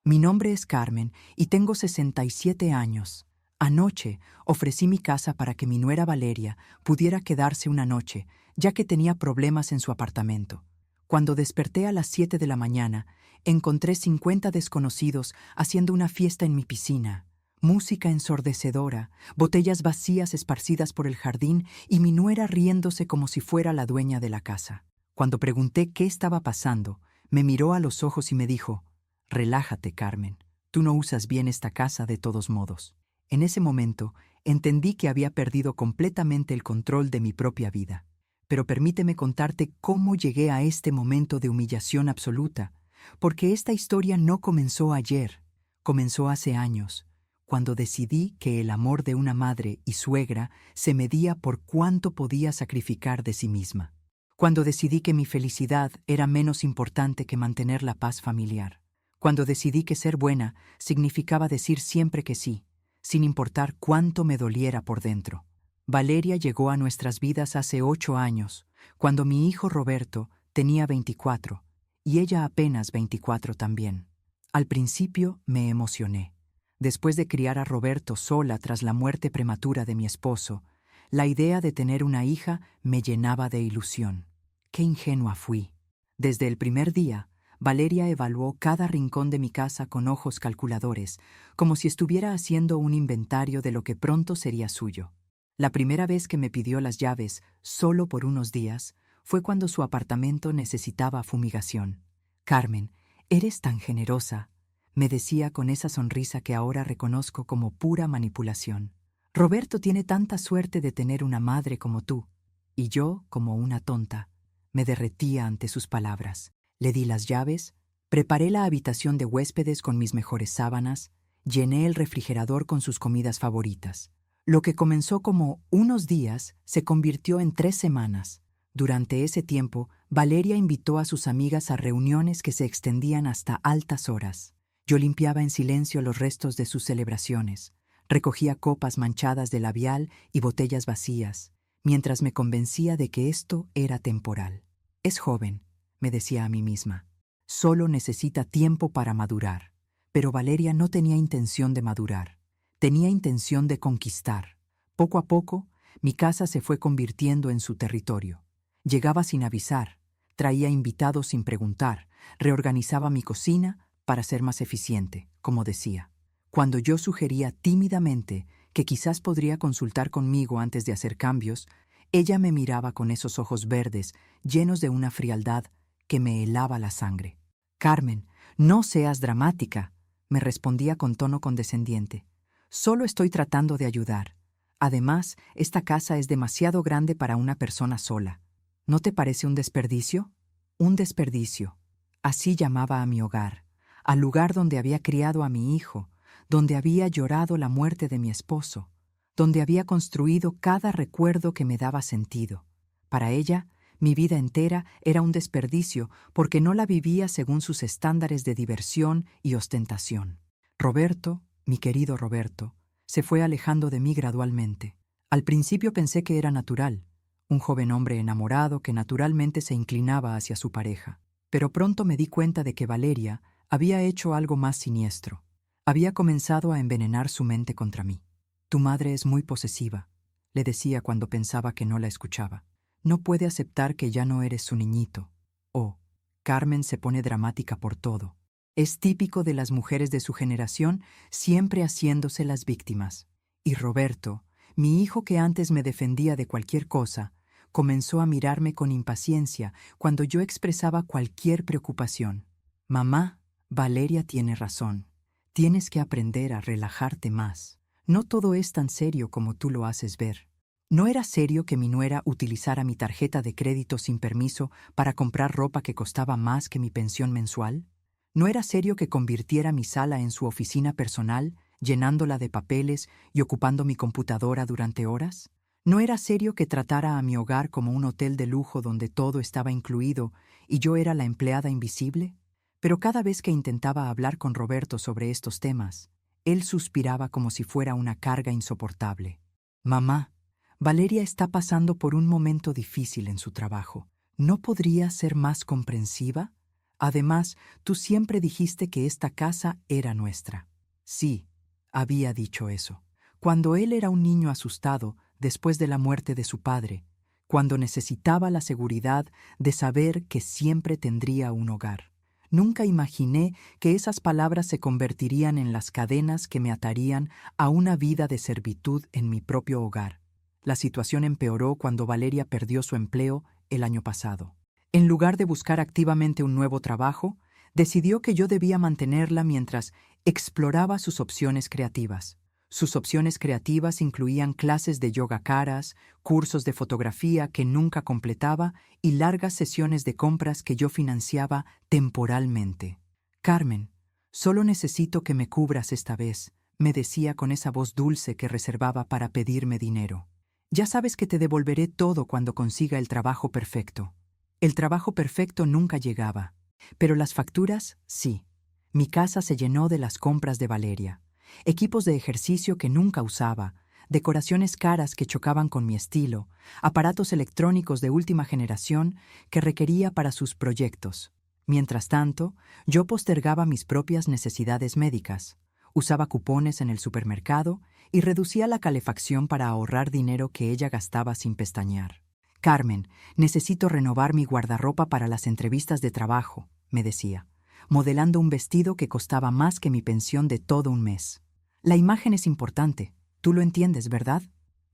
Mi nombre es Carmen y tengo 67 años. Anoche ofrecí mi casa para que mi nuera Valeria pudiera quedarse una noche, ya que tenía problemas en su apartamento. Cuando desperté a las 7 de la mañana, encontré 50 desconocidos haciendo una fiesta en mi piscina. Música ensordecedora, botellas vacías esparcidas por el jardín y mi nuera riéndose como si fuera la dueña de la casa. Cuando pregunté qué estaba pasando, me miró a los ojos y me dijo: «Relájate, Carmen. Tú no usas bien esta casa de todos modos». En ese momento, entendí que había perdido completamente el control de mi propia vida. Pero permíteme contarte cómo llegué a este momento de humillación absoluta, porque esta historia no comenzó ayer, comenzó hace años, cuando decidí que el amor de una madre y suegra se medía por cuánto podía sacrificar de sí misma. Cuando decidí que mi felicidad era menos importante que mantener la paz familiar. Cuando decidí que ser buena significaba decir siempre que sí, sin importar cuánto me doliera por dentro. Valeria llegó a nuestras vidas hace 8 años, cuando mi hijo Roberto tenía 24, y ella apenas 24 también. Al principio me emocioné. Después de criar a Roberto sola tras la muerte prematura de mi esposo, la idea de tener una hija me llenaba de ilusión. ¡Qué ingenua fui! Desde el primer día, Valeria evaluó cada rincón de mi casa con ojos calculadores, como si estuviera haciendo un inventario de lo que pronto sería suyo. La primera vez que me pidió las llaves, solo por unos días, fue cuando su apartamento necesitaba fumigación. «Carmen, eres tan generosa», me decía con esa sonrisa que ahora reconozco como pura manipulación. «Roberto tiene tanta suerte de tener una madre como tú». Y yo, como una tonta, me derretía ante sus palabras. Le di las llaves, preparé la habitación de huéspedes con mis mejores sábanas, llené el refrigerador con sus comidas favoritas. Lo que comenzó como unos días se convirtió en 3 semanas. Durante ese tiempo, Valeria invitó a sus amigas a reuniones que se extendían hasta altas horas. Yo limpiaba en silencio los restos de sus celebraciones, recogía copas manchadas de labial y botellas vacías, mientras me convencía de que esto era temporal. «Es joven», me decía a mí misma. «Solo necesita tiempo para madurar». Pero Valeria no tenía intención de madurar. Tenía intención de conquistar. Poco a poco, mi casa se fue convirtiendo en su territorio. Llegaba sin avisar, traía invitados sin preguntar, reorganizaba mi cocina para ser más eficiente, como decía. Cuando yo sugería tímidamente que quizás podría consultar conmigo antes de hacer cambios, ella me miraba con esos ojos verdes, llenos de una frialdad que me helaba la sangre. «Carmen, no seas dramática», me respondía con tono condescendiente. «Solo estoy tratando de ayudar. Además, esta casa es demasiado grande para una persona sola. ¿No te parece un desperdicio?» Un desperdicio. Así llamaba a mi hogar, al lugar donde había criado a mi hijo, donde había llorado la muerte de mi esposo, donde había construido cada recuerdo que me daba sentido. Para ella, mi vida entera era un desperdicio porque no la vivía según sus estándares de diversión y ostentación. Roberto, mi querido Roberto, se fue alejando de mí gradualmente. Al principio pensé que era natural, un joven hombre enamorado que naturalmente se inclinaba hacia su pareja. Pero pronto me di cuenta de que Valeria había hecho algo más siniestro. Había comenzado a envenenar su mente contra mí. «Tu madre es muy posesiva», le decía cuando pensaba que no la escuchaba. «No puede aceptar que ya no eres su niñito». Oh, Carmen se pone dramática por todo. Es típico de las mujeres de su generación, siempre haciéndose las víctimas. Y Roberto, mi hijo que antes me defendía de cualquier cosa, comenzó a mirarme con impaciencia cuando yo expresaba cualquier preocupación. «Mamá, Valeria tiene razón. Tienes que aprender a relajarte más. No todo es tan serio como tú lo haces ver». ¿No era serio que mi nuera utilizara mi tarjeta de crédito sin permiso para comprar ropa que costaba más que mi pensión mensual? ¿No era serio que convirtiera mi sala en su oficina personal, llenándola de papeles y ocupando mi computadora durante horas? ¿No era serio que tratara a mi hogar como un hotel de lujo donde todo estaba incluido y yo era la empleada invisible? Pero cada vez que intentaba hablar con Roberto sobre estos temas, él suspiraba como si fuera una carga insoportable. «Mamá, Valeria está pasando por un momento difícil en su trabajo. ¿No podría ser más comprensiva? Además, tú siempre dijiste que esta casa era nuestra. Sí, había dicho eso. Cuando él era un niño asustado después de la muerte de su padre, cuando necesitaba la seguridad de saber que siempre tendría un hogar. Nunca imaginé que esas palabras se convertirían en las cadenas que me atarían a una vida de servitud en mi propio hogar. La situación empeoró cuando Valeria perdió su empleo el año pasado. En lugar de buscar activamente un nuevo trabajo, decidió que yo debía mantenerla mientras exploraba sus opciones creativas. Sus opciones creativas incluían clases de yoga caras, cursos de fotografía que nunca completaba y largas sesiones de compras que yo financiaba temporalmente. Carmen, solo necesito que me cubras esta vez, me decía con esa voz dulce que reservaba para pedirme dinero. Ya sabes que te devolveré todo cuando consiga el trabajo perfecto. El trabajo perfecto nunca llegaba, pero las facturas, sí. Mi casa se llenó de las compras de Valeria. Equipos de ejercicio que nunca usaba, decoraciones caras que chocaban con mi estilo, aparatos electrónicos de última generación que requería para sus proyectos. Mientras tanto, yo postergaba mis propias necesidades médicas, usaba cupones en el supermercado y reducía la calefacción para ahorrar dinero que ella gastaba sin pestañear. Carmen, necesito renovar mi guardarropa para las entrevistas de trabajo, me decía, modelando un vestido que costaba más que mi pensión de todo un mes. La imagen es importante, tú lo entiendes, ¿verdad?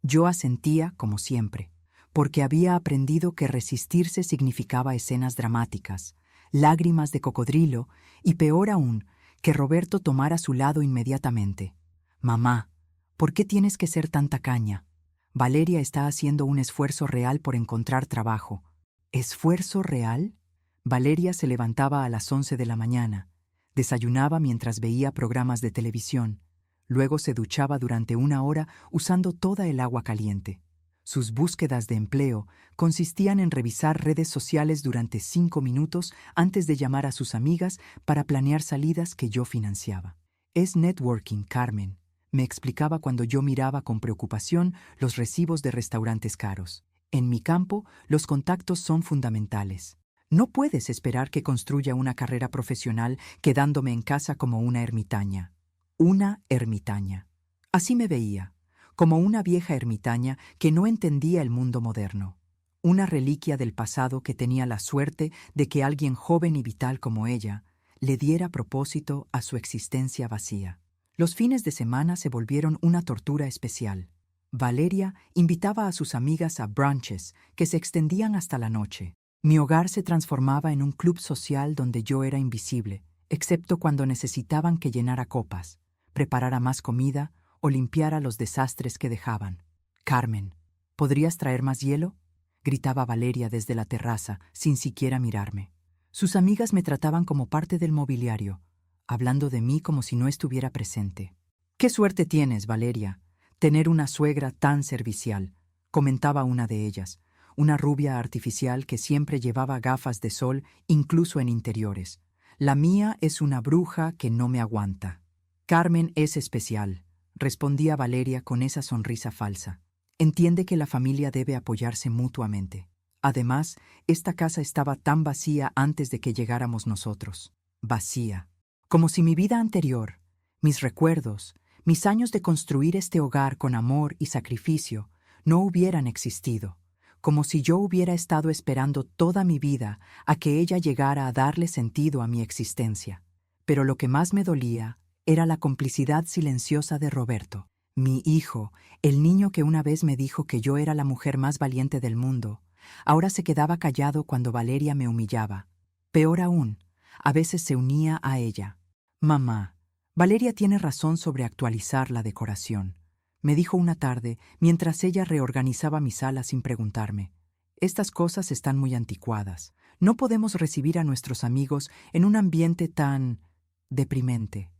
Yo asentía, como siempre, porque había aprendido que resistirse significaba escenas dramáticas, lágrimas de cocodrilo y, peor aún, que Roberto tomara su lado inmediatamente. Mamá, ¿por qué tienes que ser tan tacaña? Valeria está haciendo un esfuerzo real por encontrar trabajo. ¿Esfuerzo real? Valeria se levantaba a las 11 de la mañana, desayunaba mientras veía programas de televisión, luego se duchaba durante 1 hora usando toda el agua caliente. Sus búsquedas de empleo consistían en revisar redes sociales durante 5 minutos antes de llamar a sus amigas para planear salidas que yo financiaba. Es networking, Carmen, me explicaba cuando yo miraba con preocupación los recibos de restaurantes caros. En mi campo, los contactos son fundamentales. No puedes esperar que construya una carrera profesional quedándome en casa como una ermitaña. Una ermitaña. Así me veía, como una vieja ermitaña que no entendía el mundo moderno. Una reliquia del pasado que tenía la suerte de que alguien joven y vital como ella le diera propósito a su existencia vacía. Los fines de semana se volvieron una tortura especial. Valeria invitaba a sus amigas a brunches que se extendían hasta la noche. Mi hogar se transformaba en un club social donde yo era invisible, excepto cuando necesitaban que llenara copas, preparara más comida o limpiara los desastres que dejaban. Carmen, ¿podrías traer más hielo? Gritaba Valeria desde la terraza, sin siquiera mirarme. Sus amigas me trataban como parte del mobiliario, hablando de mí como si no estuviera presente. «Qué suerte tienes, Valeria, tener una suegra tan servicial», comentaba una de ellas, una rubia artificial que siempre llevaba gafas de sol incluso en interiores. «La mía es una bruja que no me aguanta». «Carmen es especial», respondía Valeria con esa sonrisa falsa. «Entiende que la familia debe apoyarse mutuamente. Además, esta casa estaba tan vacía antes de que llegáramos nosotros. Vacía. Como si mi vida anterior, mis recuerdos, mis años de construir este hogar con amor y sacrificio no hubieran existido. Como si yo hubiera estado esperando toda mi vida a que ella llegara a darle sentido a mi existencia. Pero lo que más me dolía era la complicidad silenciosa de Roberto. Mi hijo, el niño que una vez me dijo que yo era la mujer más valiente del mundo, ahora se quedaba callado cuando Valeria me humillaba. Peor aún, a veces se unía a ella. «Mamá, Valeria tiene razón sobre actualizar la decoración», me dijo una tarde mientras ella reorganizaba mi sala sin preguntarme. «Estas cosas están muy anticuadas. No podemos recibir a nuestros amigos en un ambiente tan deprimente.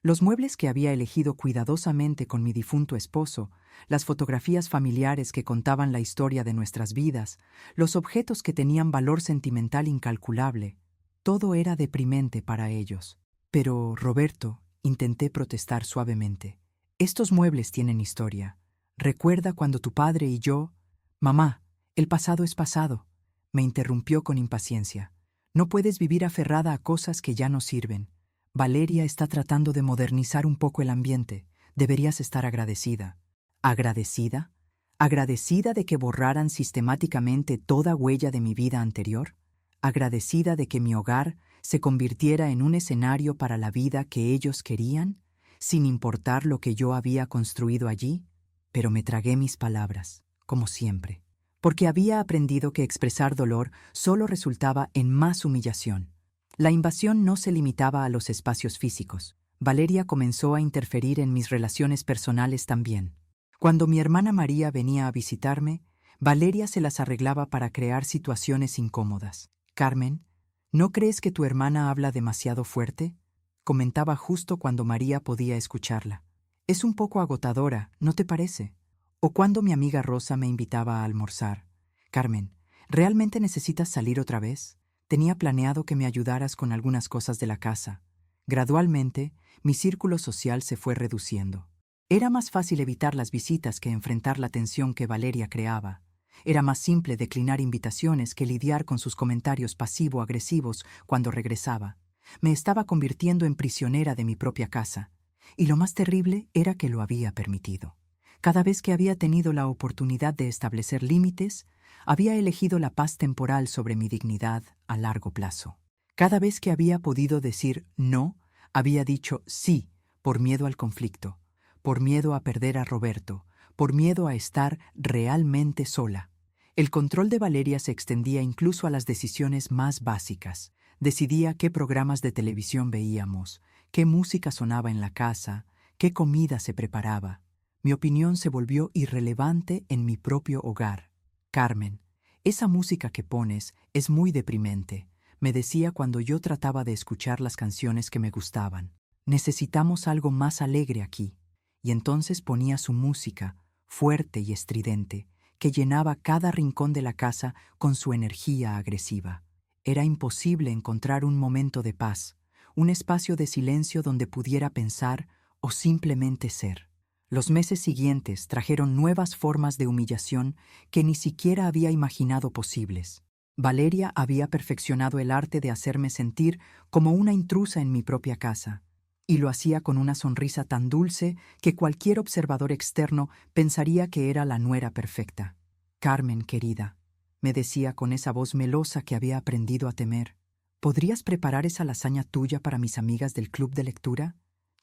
Los muebles que había elegido cuidadosamente con mi difunto esposo, las fotografías familiares que contaban la historia de nuestras vidas, los objetos que tenían valor sentimental incalculable, todo era deprimente para ellos. «Pero, Roberto», intenté protestar suavemente, «estos muebles tienen historia. Recuerda cuando tu padre y yo...» «Mamá, el pasado es pasado», me interrumpió con impaciencia. No puedes vivir aferrada a cosas que ya no sirven. Valeria está tratando de modernizar un poco el ambiente. Deberías estar agradecida. ¿Agradecida? ¿Agradecida de que borraran sistemáticamente toda huella de mi vida anterior? ¿Agradecida de que mi hogar se convirtiera en un escenario para la vida que ellos querían, sin importar lo que yo había construido allí? Pero me tragué mis palabras, como siempre, porque había aprendido que expresar dolor solo resultaba en más humillación. La invasión no se limitaba a los espacios físicos. Valeria comenzó a interferir en mis relaciones personales también. Cuando mi hermana María venía a visitarme, Valeria se las arreglaba para crear situaciones incómodas. Carmen, ¿no crees que tu hermana habla demasiado fuerte? Comentaba justo cuando María podía escucharla. Es un poco agotadora, ¿no te parece? O cuando mi amiga Rosa me invitaba a almorzar. Carmen, ¿realmente necesitas salir otra vez? Tenía planeado que me ayudaras con algunas cosas de la casa. Gradualmente, mi círculo social se fue reduciendo. Era más fácil evitar las visitas que enfrentar la tensión que Valeria creaba. Era más simple declinar invitaciones que lidiar con sus comentarios pasivo-agresivos cuando regresaba. Me estaba convirtiendo en prisionera de mi propia casa. Y lo más terrible era que lo había permitido. Cada vez que había tenido la oportunidad de establecer límites, había elegido la paz temporal sobre mi dignidad a largo plazo. Cada vez que había podido decir no, había dicho sí por miedo al conflicto, por miedo a perder a Roberto, por miedo a estar realmente sola. El control de Valeria se extendía incluso a las decisiones más básicas. Decidía qué programas de televisión veíamos, qué música sonaba en la casa, qué comida se preparaba. Mi opinión se volvió irrelevante en mi propio hogar. Carmen, esa música que pones es muy deprimente, me decía cuando yo trataba de escuchar las canciones que me gustaban. Necesitamos algo más alegre aquí. Y entonces ponía su música, fuerte y estridente, que llenaba cada rincón de la casa con su energía agresiva. Era imposible encontrar un momento de paz, un espacio de silencio donde pudiera pensar o simplemente ser. Los meses siguientes trajeron nuevas formas de humillación que ni siquiera había imaginado posibles. Valeria había perfeccionado el arte de hacerme sentir como una intrusa en mi propia casa, y lo hacía con una sonrisa tan dulce que cualquier observador externo pensaría que era la nuera perfecta. Carmen, querida, me decía con esa voz melosa que había aprendido a temer, ¿podrías preparar esa lasaña tuya para mis amigas del club de lectura?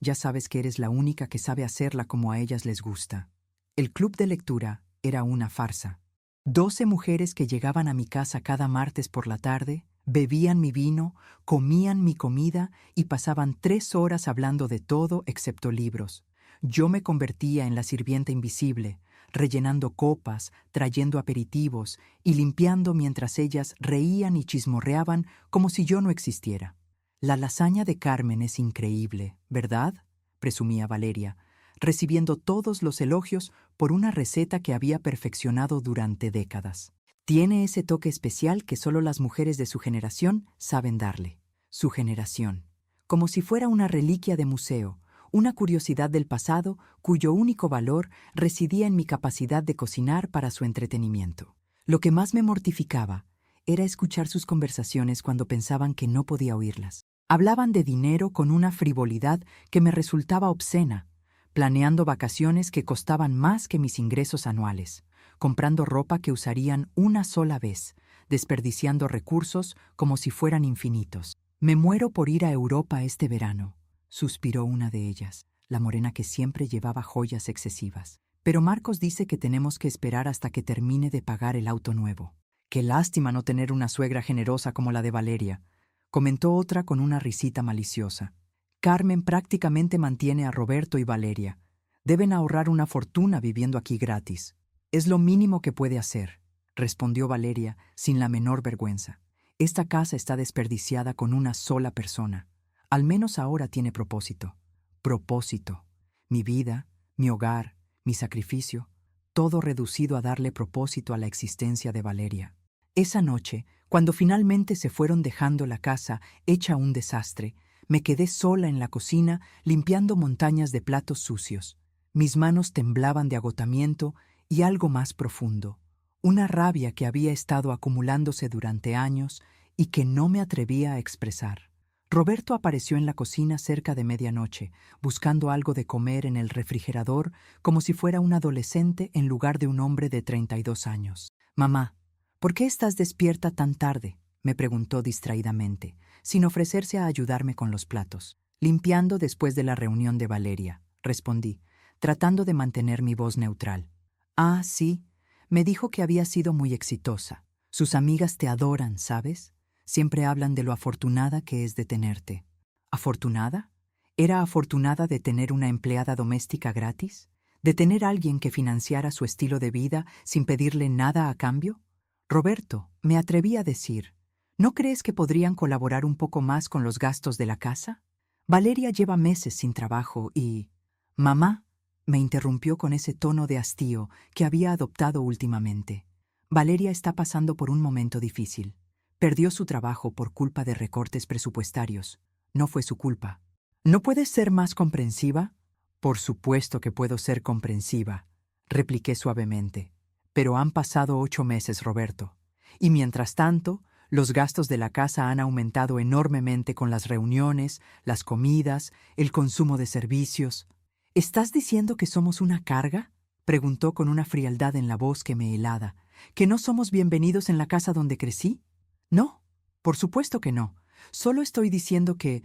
Ya sabes que eres la única que sabe hacerla como a ellas les gusta. El club de lectura era una farsa. 12 mujeres que llegaban a mi casa cada martes por la tarde, bebían mi vino, comían mi comida y pasaban 3 horas hablando de todo excepto libros. Yo me convertía en la sirvienta invisible, rellenando copas, trayendo aperitivos y limpiando mientras ellas reían y chismorreaban como si yo no existiera. La lasaña de Carmen es increíble, ¿verdad?, presumía Valeria, recibiendo todos los elogios por una receta que había perfeccionado durante décadas. Tiene ese toque especial que solo las mujeres de su generación saben darle. Su generación. Como si fuera una reliquia de museo, una curiosidad del pasado cuyo único valor residía en mi capacidad de cocinar para su entretenimiento. Lo que más me mortificaba era escuchar sus conversaciones cuando pensaban que no podía oírlas. Hablaban de dinero con una frivolidad que me resultaba obscena, planeando vacaciones que costaban más que mis ingresos anuales, comprando ropa que usarían una sola vez, desperdiciando recursos como si fueran infinitos. Me muero por ir a Europa este verano, suspiró una de ellas, la morena que siempre llevaba joyas excesivas. Pero Marcos dice que tenemos que esperar hasta que termine de pagar el auto nuevo. Qué lástima no tener una suegra generosa como la de Valeria, comentó otra con una risita maliciosa. Carmen prácticamente mantiene a Roberto y Valeria. Deben ahorrar una fortuna viviendo aquí gratis. Es lo mínimo que puede hacer, respondió Valeria sin la menor vergüenza. Esta casa está desperdiciada con una sola persona. Al menos ahora tiene propósito. Propósito. Mi vida, mi hogar, mi sacrificio, todo reducido a darle propósito a la existencia de Valeria. Esa noche, cuando finalmente se fueron dejando la casa hecha un desastre, me quedé sola en la cocina limpiando montañas de platos sucios. Mis manos temblaban de agotamiento y algo más profundo, una rabia que había estado acumulándose durante años y que no me atrevía a expresar. Roberto apareció en la cocina cerca de medianoche, buscando algo de comer en el refrigerador como si fuera un adolescente en lugar de un hombre de 32 años. «Mamá, ¿por qué estás despierta tan tarde?», me preguntó distraídamente, sin ofrecerse a ayudarme con los platos. «Limpiando después de la reunión de Valeria», respondí, tratando de mantener mi voz neutral. «Ah, sí. Me dijo que había sido muy exitosa. Sus amigas te adoran, ¿sabes? Siempre hablan de lo afortunada que es de tenerte». ¿Afortunada? ¿Era afortunada de tener una empleada doméstica gratis? ¿De tener alguien que financiara su estilo de vida sin pedirle nada a cambio? Roberto, me atreví a decir, ¿no crees que podrían colaborar un poco más con los gastos de la casa? Valeria lleva meses sin trabajo y... «Mamá», me interrumpió con ese tono de hastío que había adoptado últimamente. «Valeria está pasando por un momento difícil. Perdió su trabajo por culpa de recortes presupuestarios. No fue su culpa». «¿No puedes ser más comprensiva?» «Por supuesto que puedo ser comprensiva», repliqué suavemente. «Pero han pasado 8 meses, Roberto. Y mientras tanto, los gastos de la casa han aumentado enormemente con las reuniones, las comidas, el consumo de servicios». «¿Estás diciendo que somos una carga?», preguntó con una frialdad en la voz que me helada. «¿Que no somos bienvenidos en la casa donde crecí?». «No, por supuesto que no. Solo estoy diciendo que...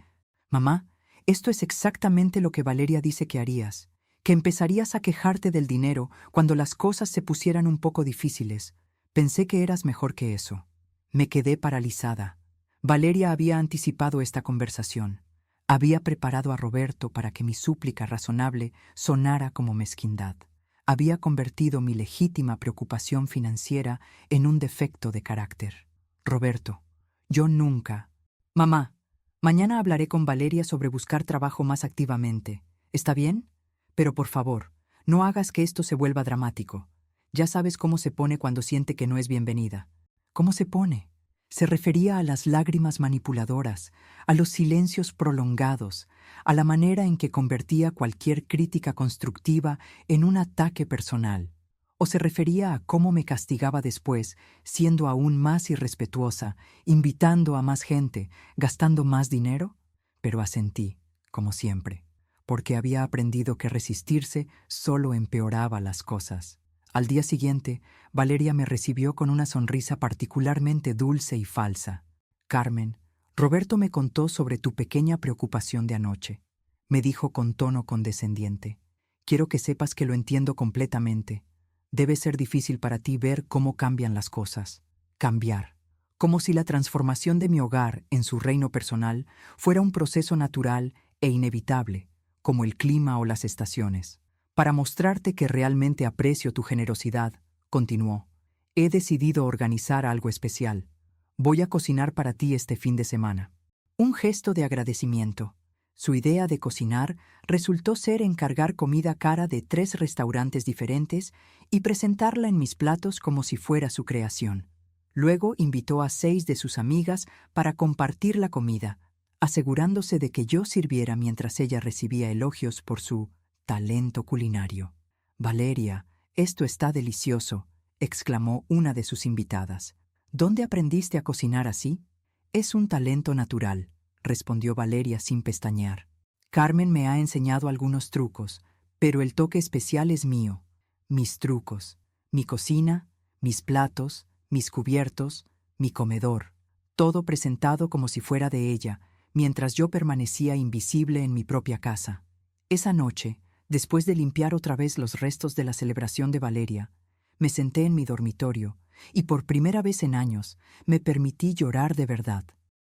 Mamá, esto es exactamente lo que Valeria dice que harías, que empezarías a quejarte del dinero cuando las cosas se pusieran un poco difíciles. Pensé que eras mejor que eso». Me quedé paralizada. Valeria había anticipado esta conversación. Había preparado a Roberto para que mi súplica razonable sonara como mezquindad. Había convertido mi legítima preocupación financiera en un defecto de carácter. «Roberto, yo nunca...». «Mamá, mañana hablaré con Valeria sobre buscar trabajo más activamente. ¿Está bien? Pero por favor, no hagas que esto se vuelva dramático. Ya sabes cómo se pone cuando siente que no es bienvenida». «¿Cómo se pone?». Se refería a las lágrimas manipuladoras, a los silencios prolongados, a la manera en que convertía cualquier crítica constructiva en un ataque personal. ¿O se refería a cómo me castigaba después, siendo aún más irrespetuosa, invitando a más gente, gastando más dinero? Pero asentí, como siempre, porque había aprendido que resistirse solo empeoraba las cosas. Al día siguiente, Valeria me recibió con una sonrisa particularmente dulce y falsa. «Carmen, Roberto me contó sobre tu pequeña preocupación de anoche», me dijo con tono condescendiente. «Quiero que sepas que lo entiendo completamente. Debe ser difícil para ti ver cómo cambian las cosas. Cambiar. Como si la transformación de mi hogar en su reino personal fuera un proceso natural e inevitable, como el clima o las estaciones. Para mostrarte que realmente aprecio tu generosidad», continuó, «he decidido organizar algo especial. Voy a cocinar para ti este fin de semana». Un gesto de agradecimiento. Su idea de cocinar resultó ser encargar comida cara de 3 restaurantes diferentes y presentarla en mis platos como si fuera su creación. Luego invitó a 6 de sus amigas para compartir la comida, asegurándose de que yo sirviera mientras ella recibía elogios por su talento culinario. «Valeria, esto está delicioso», exclamó una de sus invitadas. «¿Dónde aprendiste a cocinar así?». «Es un talento natural», respondió Valeria sin pestañear. «Carmen me ha enseñado algunos trucos, pero el toque especial es mío. Mis trucos, mi cocina, mis platos, mis cubiertos, mi comedor, todo presentado como si fuera de ella, mientras yo permanecía invisible en mi propia casa». Esa noche, después de limpiar otra vez los restos de la celebración de Valeria, me senté en mi dormitorio y por primera vez en años me permití llorar de verdad.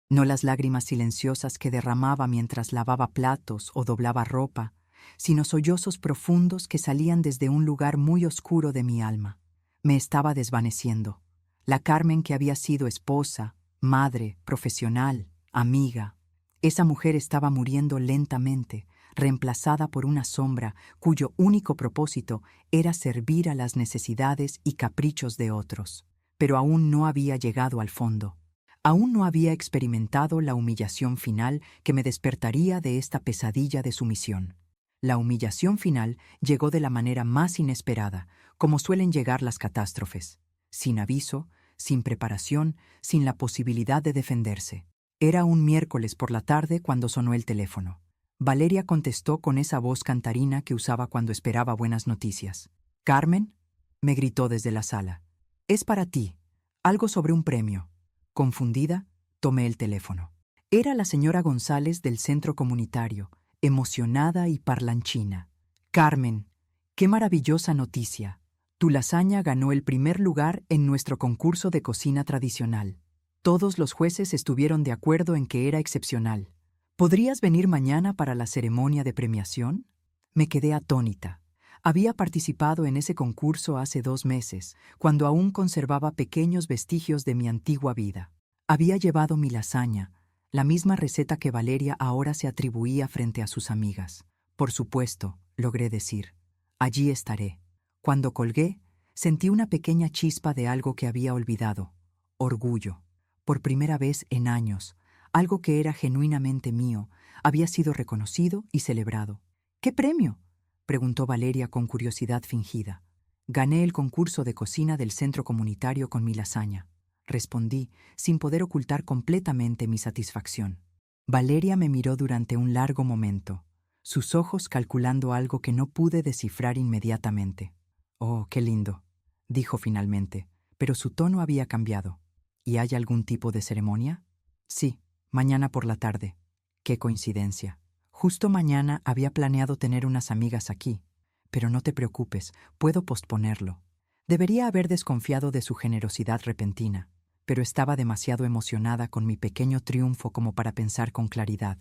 No las lágrimas silenciosas que derramaba mientras lavaba platos o doblaba ropa, sino sollozos profundos que salían desde un lugar muy oscuro de mi alma. Me estaba desvaneciendo. La Carmen que había sido esposa, madre, profesional, amiga. Esa mujer estaba muriendo lentamente, reemplazada por una sombra cuyo único propósito era servir a las necesidades y caprichos de otros. Pero aún no había llegado al fondo. Aún no había experimentado la humillación final que me despertaría de esta pesadilla de sumisión. La humillación final llegó de la manera más inesperada, como suelen llegar las catástrofes. Sin aviso, sin preparación, sin la posibilidad de defenderse. Era un miércoles por la tarde cuando sonó el teléfono. Valeria contestó con esa voz cantarina que usaba cuando esperaba buenas noticias. «¿Carmen?», me gritó desde la sala. «Es para ti. Algo sobre un premio». Confundida, tomé el teléfono. Era la señora González del centro comunitario, emocionada y parlanchina. «Carmen, qué maravillosa noticia. Tu lasaña ganó el primer lugar en nuestro concurso de cocina tradicional. Todos los jueces estuvieron de acuerdo en que era excepcional. ¿Podrías venir mañana para la ceremonia de premiación?». Me quedé atónita. Había participado en ese concurso hace 2 meses, cuando aún conservaba pequeños vestigios de mi antigua vida. Había llevado mi lasaña, la misma receta que Valeria ahora se atribuía frente a sus amigas. «Por supuesto», logré decir. «Allí estaré». Cuando colgué, sentí una pequeña chispa de algo que había olvidado. Orgullo. Por primera vez en años, algo que era genuinamente mío, había sido reconocido y celebrado. «¿Qué premio?», preguntó Valeria con curiosidad fingida. «Gané el concurso de cocina del centro comunitario con mi lasaña», respondí, sin poder ocultar completamente mi satisfacción. Valeria me miró durante un largo momento, sus ojos calculando algo que no pude descifrar inmediatamente. «Oh, qué lindo», dijo finalmente, pero su tono había cambiado. «¿Y hay algún tipo de ceremonia?». «Sí, mañana por la tarde». «Qué coincidencia. Justo mañana había planeado tener unas amigas aquí. Pero no te preocupes, puedo posponerlo». Debería haber desconfiado de su generosidad repentina, pero estaba demasiado emocionada con mi pequeño triunfo como para pensar con claridad.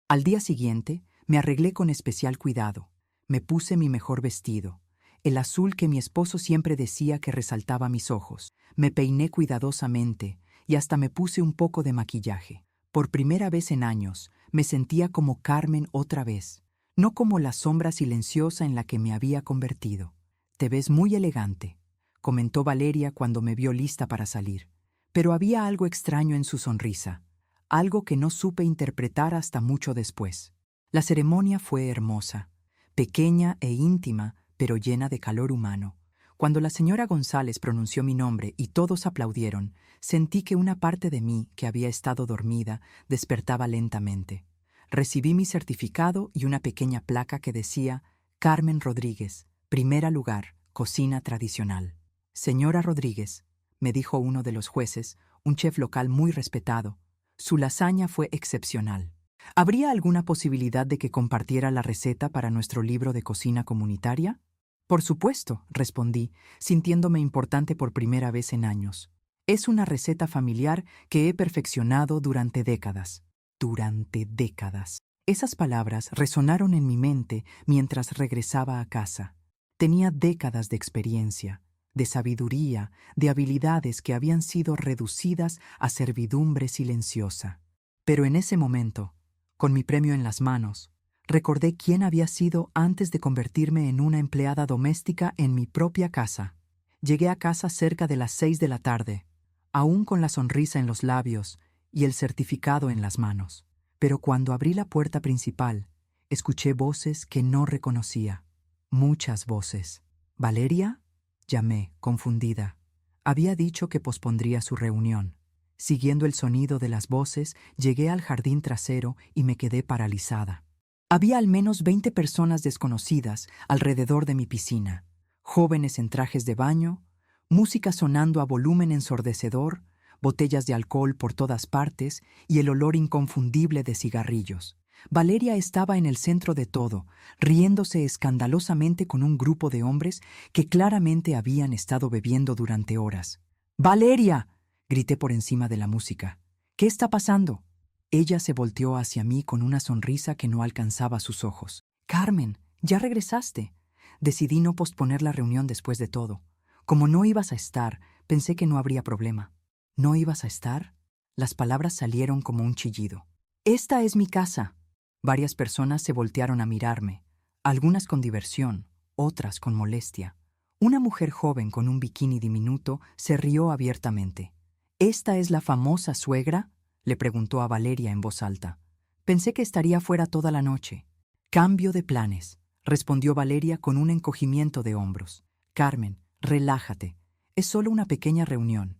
Al día siguiente, me arreglé con especial cuidado. Me puse mi mejor vestido, el azul que mi esposo siempre decía que resaltaba mis ojos. Me peiné cuidadosamente y hasta me puse un poco de maquillaje. Por primera vez en años, me sentía como Carmen otra vez, no como la sombra silenciosa en la que me había convertido. «Te ves muy elegante», comentó Valeria cuando me vio lista para salir. Pero había algo extraño en su sonrisa, algo que no supe interpretar hasta mucho después. La ceremonia fue hermosa, pequeña e íntima, pero llena de calor humano. Cuando la señora González pronunció mi nombre y todos aplaudieron, sentí que una parte de mí, que había estado dormida, despertaba lentamente. Recibí mi certificado y una pequeña placa que decía «Carmen Rodríguez, primera lugar, cocina tradicional». «Señora Rodríguez», me dijo uno de los jueces, un chef local muy respetado, «su lasaña fue excepcional. ¿Habría alguna posibilidad de que compartiera la receta para nuestro libro de cocina comunitaria?». «Por supuesto», respondí, sintiéndome importante por primera vez en años. «Es una receta familiar que he perfeccionado durante décadas». Durante décadas. Esas palabras resonaron en mi mente mientras regresaba a casa. Tenía décadas de experiencia, de sabiduría, de habilidades que habían sido reducidas a servidumbre silenciosa. Pero en ese momento, con mi premio en las manos, recordé quién había sido antes de convertirme en una empleada doméstica en mi propia casa. Llegué a casa cerca de las 6 de la tarde, aún con la sonrisa en los labios y el certificado en las manos. Pero cuando abrí la puerta principal, escuché voces que no reconocía. Muchas voces. «¿Valeria?», llamé, confundida. Había dicho que pospondría su reunión. Siguiendo el sonido de las voces, llegué al jardín trasero y me quedé paralizada. Había al menos 20 personas desconocidas alrededor de mi piscina, jóvenes en trajes de baño, música sonando a volumen ensordecedor, botellas de alcohol por todas partes y el olor inconfundible de cigarrillos. Valeria estaba en el centro de todo, riéndose escandalosamente con un grupo de hombres que claramente habían estado bebiendo durante horas. «¡Valeria!», grité por encima de la música. «¿Qué está pasando?». Ella se volteó hacia mí con una sonrisa que no alcanzaba sus ojos. «Carmen, ya regresaste». Decidí no posponer la reunión después de todo. Como no ibas a estar, pensé que no habría problema. «¿No ibas a estar?». Las palabras salieron como un chillido. «Esta es mi casa». Varias personas se voltearon a mirarme, algunas con diversión, otras con molestia. Una mujer joven con un bikini diminuto se rió abiertamente. «¿Esta es la famosa suegra?», le preguntó a Valeria en voz alta. «Pensé que estaría fuera toda la noche». «Cambio de planes», respondió Valeria con un encogimiento de hombros. «Carmen, relájate. Es solo una pequeña reunión.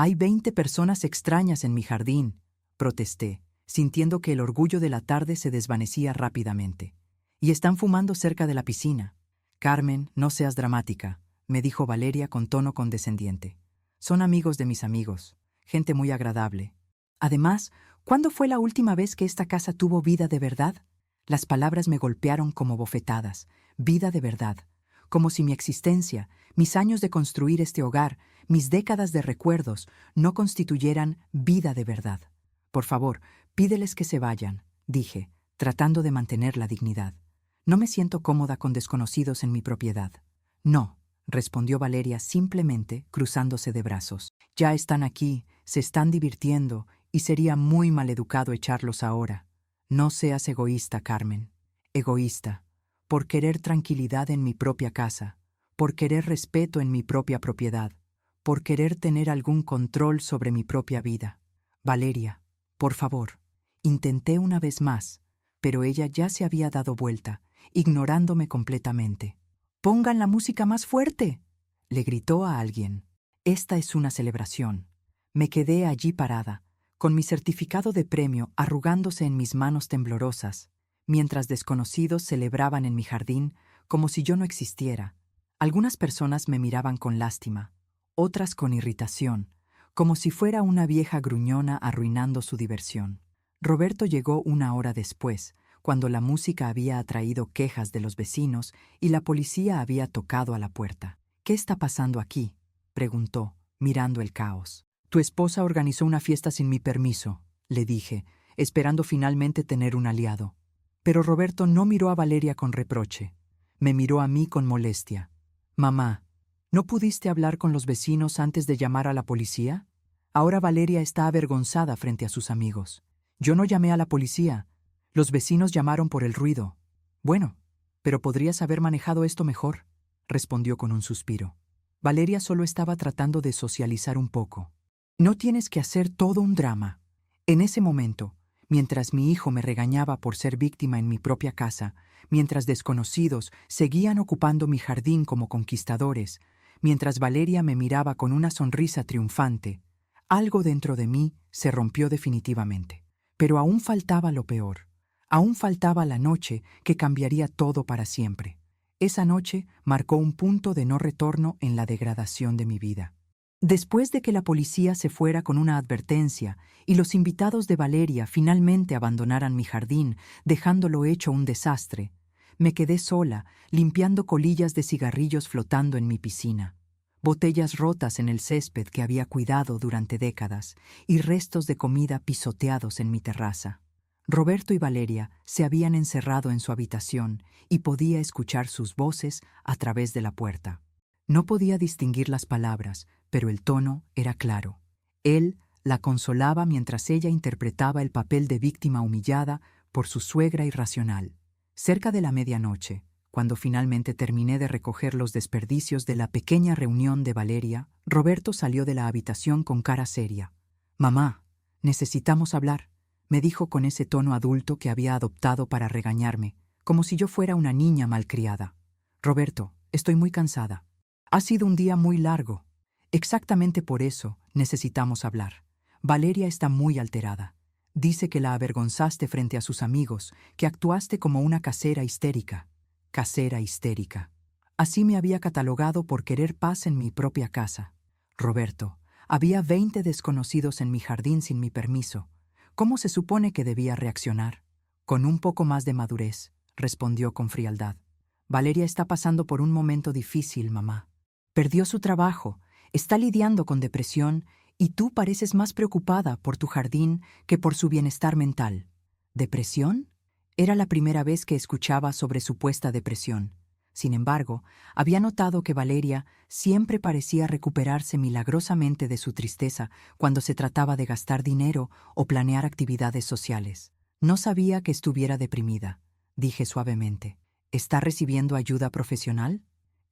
Hay 20 personas extrañas en mi jardín, protesté, sintiendo que el orgullo de la tarde se desvanecía rápidamente. Y están fumando cerca de la piscina. Carmen, no seas dramática, me dijo Valeria con tono condescendiente. Son amigos de mis amigos, gente muy agradable. Además, ¿cuándo fue la última vez que esta casa tuvo vida de verdad? Las palabras me golpearon como bofetadas. Vida de verdad. Como si mi existencia, mis años de construir este hogar, mis décadas de recuerdos, no constituyeran vida de verdad. Por favor, pídeles que se vayan, dije, tratando de mantener la dignidad. No me siento cómoda con desconocidos en mi propiedad. No, respondió Valeria simplemente cruzándose de brazos. Ya están aquí, se están divirtiendo, y sería muy maleducado echarlos ahora. No seas egoísta, Carmen. Egoísta. Por querer tranquilidad en mi propia casa, por querer respeto en mi propia propiedad, por querer tener algún control sobre mi propia vida. Valeria, por favor. Intenté una vez más, pero ella ya se había dado vuelta, ignorándome completamente. «¡Pongan la música más fuerte!», le gritó a alguien. «Esta es una celebración». Me quedé allí parada, con mi certificado de premio arrugándose en mis manos temblorosas, mientras desconocidos celebraban en mi jardín como si yo no existiera. Algunas personas me miraban con lástima, otras con irritación, como si fuera una vieja gruñona arruinando su diversión. Roberto llegó una hora después, cuando la música había atraído quejas de los vecinos y la policía había tocado a la puerta. «¿Qué está pasando aquí?», preguntó, mirando el caos. «Tu esposa organizó una fiesta sin mi permiso», le dije, esperando finalmente tener un aliado. Pero Roberto no miró a Valeria con reproche. Me miró a mí con molestia. «Mamá, ¿no pudiste hablar con los vecinos antes de llamar a la policía?». Ahora Valeria está avergonzada frente a sus amigos. «Yo no llamé a la policía. Los vecinos llamaron por el ruido». «Bueno, pero podrías haber manejado esto mejor», respondió con un suspiro. Valeria solo estaba tratando de socializar un poco. «No tienes que hacer todo un drama». En ese momento, mientras mi hijo me regañaba por ser víctima en mi propia casa, mientras desconocidos seguían ocupando mi jardín como conquistadores, mientras Valeria me miraba con una sonrisa triunfante, algo dentro de mí se rompió definitivamente. Pero aún faltaba lo peor. Aún faltaba la noche que cambiaría todo para siempre. Esa noche marcó un punto de no retorno en la degradación de mi vida. Después de que la policía se fuera con una advertencia y los invitados de Valeria finalmente abandonaran mi jardín, dejándolo hecho un desastre, me quedé sola, limpiando colillas de cigarrillos flotando en mi piscina, botellas rotas en el césped que había cuidado durante décadas y restos de comida pisoteados en mi terraza. Roberto y Valeria se habían encerrado en su habitación y podía escuchar sus voces a través de la puerta. No podía distinguir las palabras, pero el tono era claro. Él la consolaba mientras ella interpretaba el papel de víctima humillada por su suegra irracional. Cerca de la medianoche, cuando finalmente terminé de recoger los desperdicios de la pequeña reunión de Valeria, Roberto salió de la habitación con cara seria. «Mamá, necesitamos hablar», me dijo con ese tono adulto que había adoptado para regañarme, como si yo fuera una niña malcriada. «Roberto, estoy muy cansada. Ha sido un día muy largo. Exactamente por eso necesitamos hablar. Valeria está muy alterada. Dice que la avergonzaste frente a sus amigos, que actuaste como una casera histérica». Casera histérica. Así me había catalogado por querer paz en mi propia casa. Roberto, había 20 desconocidos en mi jardín sin mi permiso. ¿Cómo se supone que debía reaccionar? Con un poco más de madurez, respondió con frialdad. Valeria está pasando por un momento difícil, mamá. Perdió su trabajo, está lidiando con depresión y tú pareces más preocupada por tu jardín que por su bienestar mental. ¿Depresión? Era la primera vez que escuchaba sobre supuesta depresión. Sin embargo, había notado que Valeria siempre parecía recuperarse milagrosamente de su tristeza cuando se trataba de gastar dinero o planear actividades sociales. No sabía que estuviera deprimida, dije suavemente. ¿Está recibiendo ayuda profesional?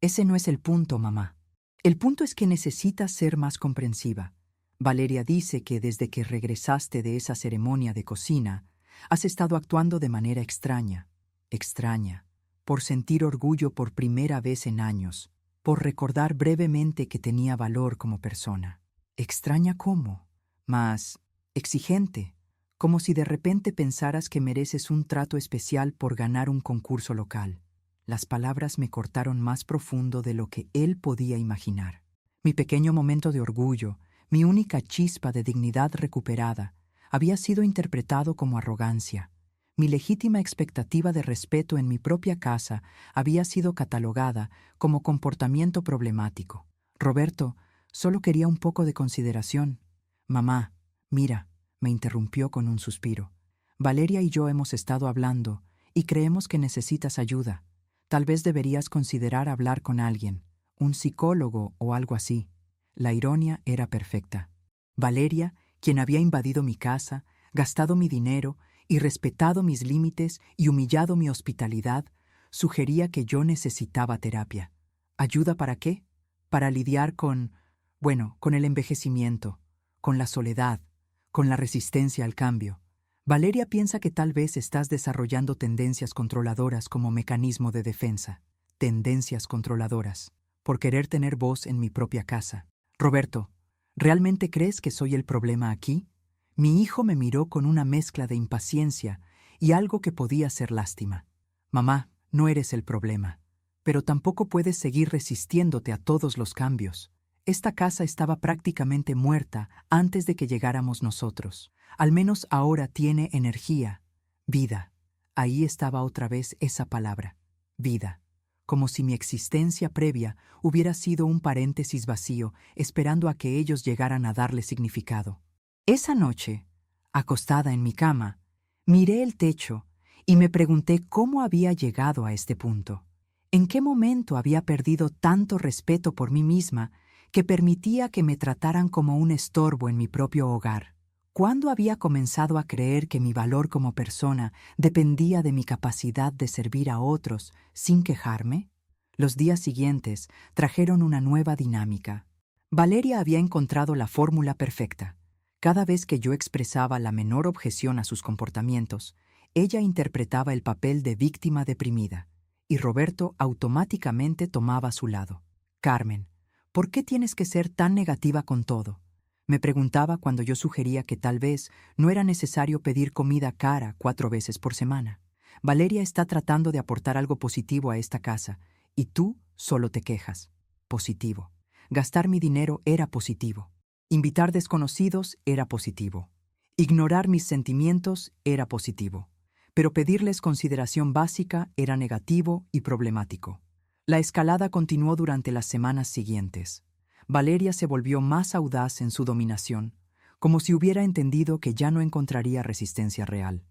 Ese no es el punto, mamá. El punto es que necesitas ser más comprensiva. Valeria dice que desde que regresaste de esa ceremonia de cocina, has estado actuando de manera extraña. Extraña. Por sentir orgullo por primera vez en años, por recordar brevemente que tenía valor como persona. Extraña cómo, más exigente, como si de repente pensaras que mereces un trato especial por ganar un concurso local. Las palabras me cortaron más profundo de lo que él podía imaginar. Mi pequeño momento de orgullo, mi única chispa de dignidad recuperada, había sido interpretado como arrogancia. Mi legítima expectativa de respeto en mi propia casa había sido catalogada como comportamiento problemático. Roberto solo quería un poco de consideración. Mamá, mira, me interrumpió con un suspiro. Valeria y yo hemos estado hablando y creemos que necesitas ayuda. Tal vez deberías considerar hablar con alguien, un psicólogo o algo así. La ironía era perfecta. Valeria, quien había invadido mi casa, gastado mi dinero, irrespetado mis límites y humillado mi hospitalidad, sugería que yo necesitaba terapia. ¿Ayuda para qué? Para lidiar con el envejecimiento, con la soledad, con la resistencia al cambio. Valeria piensa que tal vez estás desarrollando tendencias controladoras como mecanismo de defensa. Tendencias controladoras, por querer tener voz en mi propia casa. Roberto, ¿realmente crees que soy el problema aquí? Mi hijo me miró con una mezcla de impaciencia y algo que podía ser lástima. Mamá, no eres el problema, pero tampoco puedes seguir resistiéndote a todos los cambios. Esta casa estaba prácticamente muerta antes de que llegáramos nosotros. Al menos ahora tiene energía, vida. Ahí estaba otra vez esa palabra, vida. Como si mi existencia previa hubiera sido un paréntesis vacío, esperando a que ellos llegaran a darle significado. Esa noche, acostada en mi cama, miré el techo y me pregunté cómo había llegado a este punto. ¿En qué momento había perdido tanto respeto por mí misma que permitía que me trataran como un estorbo en mi propio hogar? ¿Cuándo había comenzado a creer que mi valor como persona dependía de mi capacidad de servir a otros sin quejarme? Los días siguientes trajeron una nueva dinámica. Valeria había encontrado la fórmula perfecta. Cada vez que yo expresaba la menor objeción a sus comportamientos, ella interpretaba el papel de víctima deprimida, y Roberto automáticamente tomaba su lado. Carmen, ¿por qué tienes que ser tan negativa con todo? Me preguntaba cuando yo sugería que tal vez no era necesario pedir comida cara 4 veces por semana. Valeria está tratando de aportar algo positivo a esta casa, y tú solo te quejas. Positivo. Gastar mi dinero era positivo. Invitar desconocidos era positivo. Ignorar mis sentimientos era positivo. Pero pedirles consideración básica era negativo y problemático. La escalada continuó durante las semanas siguientes. Valeria se volvió más audaz en su dominación, como si hubiera entendido que ya no encontraría resistencia real.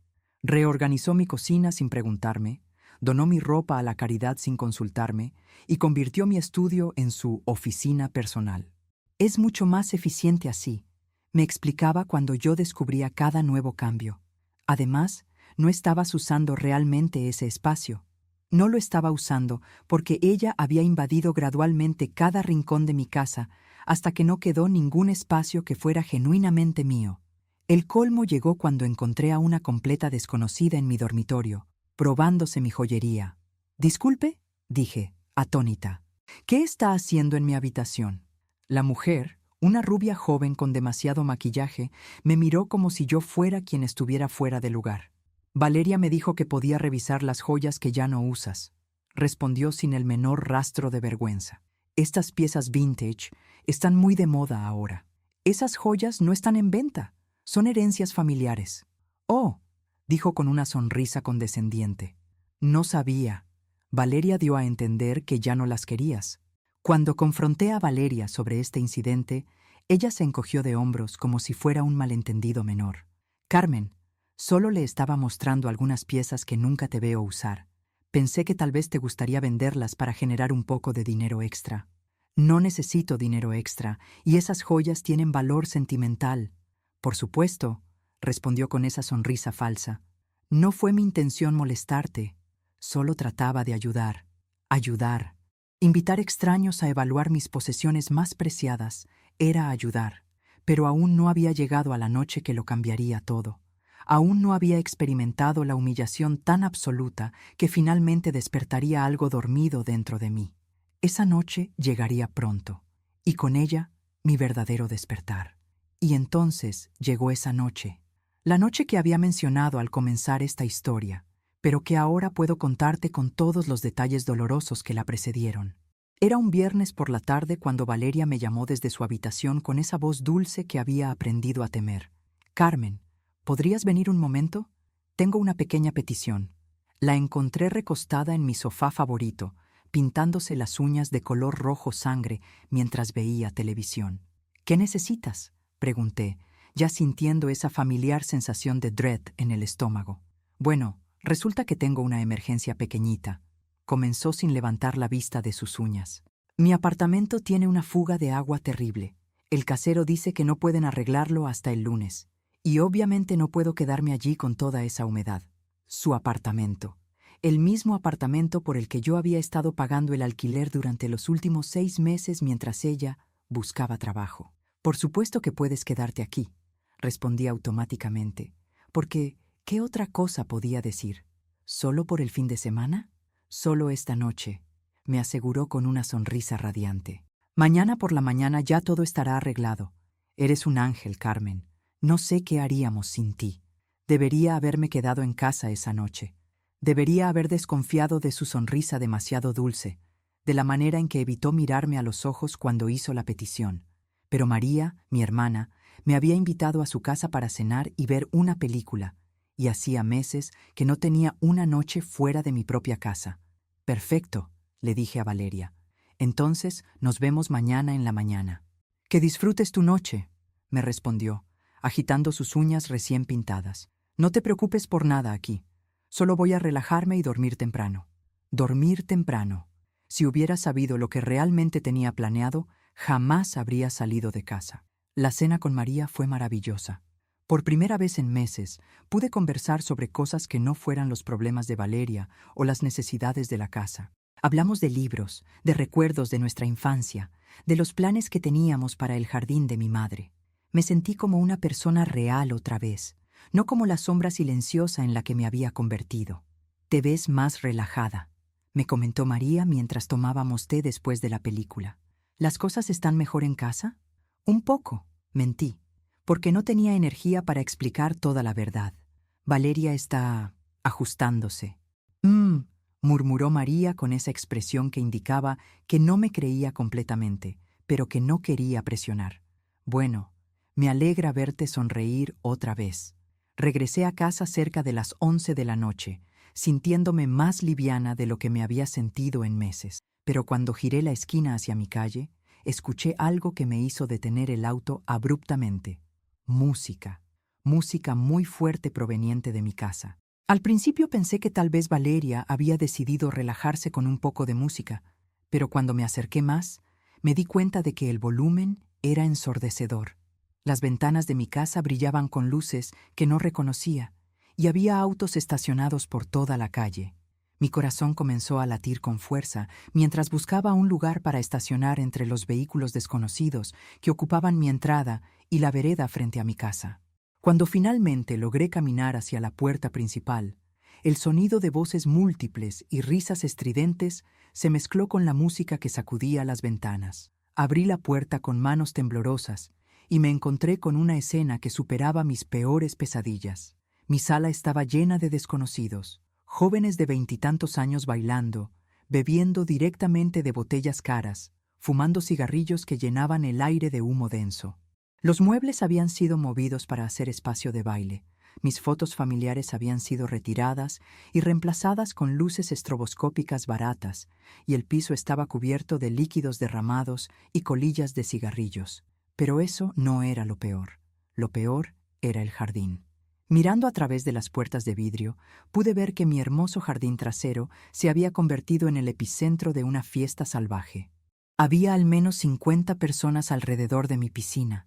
Reorganizó mi cocina sin preguntarme, donó mi ropa a la caridad sin consultarme y convirtió mi estudio en su oficina personal. Es mucho más eficiente así, me explicaba cuando yo descubría cada nuevo cambio. Además, no estabas usando realmente ese espacio. No lo estaba usando porque ella había invadido gradualmente cada rincón de mi casa hasta que no quedó ningún espacio que fuera genuinamente mío. El colmo llegó cuando encontré a una completa desconocida en mi dormitorio, probándose mi joyería. «Disculpe», dije, atónita. «¿Qué está haciendo en mi habitación?» La mujer, una rubia joven con demasiado maquillaje, me miró como si yo fuera quien estuviera fuera de lugar. «Valeria me dijo que podía revisar las joyas que ya no usas», respondió sin el menor rastro de vergüenza. «Estas piezas vintage están muy de moda ahora. Esas joyas no están en venta, son herencias familiares». «Oh», dijo con una sonrisa condescendiente. «No sabía». Valeria dio a entender que ya no las querías. Cuando confronté a Valeria sobre este incidente, ella se encogió de hombros como si fuera un malentendido menor. «Carmen, solo le estaba mostrando algunas piezas que nunca te veo usar. Pensé que tal vez te gustaría venderlas para generar un poco de dinero extra». «No necesito dinero extra, y esas joyas tienen valor sentimental». «Por supuesto», respondió con esa sonrisa falsa. «No fue mi intención molestarte. Solo trataba de ayudar». Ayudar. Invitar extraños a evaluar mis posesiones más preciadas era ayudar, pero aún no había llegado a la noche que lo cambiaría todo. Aún no había experimentado la humillación tan absoluta que finalmente despertaría algo dormido dentro de mí. Esa noche llegaría pronto, y con ella mi verdadero despertar. Y entonces llegó esa noche, la noche que había mencionado al comenzar esta historia, pero que ahora puedo contarte con todos los detalles dolorosos que la precedieron. Era un viernes por la tarde cuando Valeria me llamó desde su habitación con esa voz dulce que había aprendido a temer. «Carmen, ¿podrías venir un momento? Tengo una pequeña petición». La encontré recostada en mi sofá favorito, pintándose las uñas de color rojo sangre mientras veía televisión. «¿Qué necesitas?», pregunté, ya sintiendo esa familiar sensación de dread en el estómago. «Bueno, resulta que tengo una emergencia pequeñita», comenzó sin levantar la vista de sus uñas. «Mi apartamento tiene una fuga de agua terrible. El casero dice que no pueden arreglarlo hasta el lunes. Y obviamente no puedo quedarme allí con toda esa humedad». Su apartamento. El mismo apartamento por el que yo había estado pagando el alquiler durante los últimos 6 meses mientras ella buscaba trabajo. «Por supuesto que puedes quedarte aquí», respondí automáticamente, porque ¿qué otra cosa podía decir? ¿Solo por el fin de semana? «Solo esta noche», me aseguró con una sonrisa radiante. «Mañana por la mañana ya todo estará arreglado. Eres un ángel, Carmen. No sé qué haríamos sin ti». Debería haberme quedado en casa esa noche. Debería haber desconfiado de su sonrisa demasiado dulce, de la manera en que evitó mirarme a los ojos cuando hizo la petición. Pero María, mi hermana, me había invitado a su casa para cenar y ver una película, y hacía meses que no tenía una noche fuera de mi propia casa. «Perfecto», le dije a Valeria. «Entonces nos vemos mañana en la mañana». «Que disfrutes tu noche», me respondió, agitando sus uñas recién pintadas. «No te preocupes por nada aquí. Solo voy a relajarme y dormir temprano». Dormir temprano. Si hubiera sabido lo que realmente tenía planeado, jamás habría salido de casa. La cena con María fue maravillosa. Por primera vez en meses, pude conversar sobre cosas que no fueran los problemas de Valeria o las necesidades de la casa. Hablamos de libros, de recuerdos de nuestra infancia, de los planes que teníamos para el jardín de mi madre. Me sentí como una persona real otra vez, no como la sombra silenciosa en la que me había convertido. «Te ves más relajada», me comentó María mientras tomábamos té después de la película. «¿Las cosas están mejor en casa?» «Un poco», mentí, porque no tenía energía para explicar toda la verdad. «Valeria está ajustándose». Murmuró María con esa expresión que indicaba que no me creía completamente, pero que no quería presionar. «Bueno, me alegra verte sonreír otra vez». Regresé a casa cerca de las 11 de la noche, sintiéndome más liviana de lo que me había sentido en meses. Pero cuando giré la esquina hacia mi calle, escuché algo que me hizo detener el auto abruptamente. Música. Música muy fuerte proveniente de mi casa. Al principio pensé que tal vez Valeria había decidido relajarse con un poco de música, pero cuando me acerqué más, me di cuenta de que el volumen era ensordecedor. Las ventanas de mi casa brillaban con luces que no reconocía, y había autos estacionados por toda la calle. Mi corazón comenzó a latir con fuerza mientras buscaba un lugar para estacionar entre los vehículos desconocidos que ocupaban mi entrada y la vereda frente a mi casa. Cuando finalmente logré caminar hacia la puerta principal, el sonido de voces múltiples y risas estridentes se mezcló con la música que sacudía las ventanas. Abrí la puerta con manos temblorosas y me encontré con una escena que superaba mis peores pesadillas. Mi sala estaba llena de desconocidos, jóvenes de 20 y tantos años bailando, bebiendo directamente de botellas caras, fumando cigarrillos que llenaban el aire de humo denso. Los muebles habían sido movidos para hacer espacio de baile. Mis fotos familiares habían sido retiradas y reemplazadas con luces estroboscópicas baratas, y el piso estaba cubierto de líquidos derramados y colillas de cigarrillos. Pero eso no era lo peor. Lo peor era el jardín. Mirando a través de las puertas de vidrio, pude ver que mi hermoso jardín trasero se había convertido en el epicentro de una fiesta salvaje. Había al menos 50 personas alrededor de mi piscina,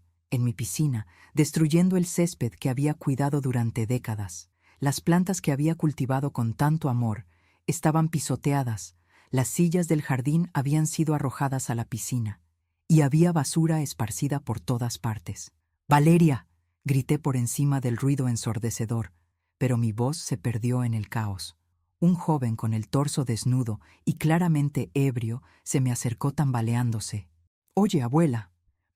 destruyendo el césped que había cuidado durante décadas. Las plantas que había cultivado con tanto amor estaban pisoteadas, las sillas del jardín habían sido arrojadas a la piscina, y había basura esparcida por todas partes. «¡Valeria!», grité por encima del ruido ensordecedor, pero mi voz se perdió en el caos. Un joven con el torso desnudo y claramente ebrio se me acercó tambaleándose. «Oye, abuela»,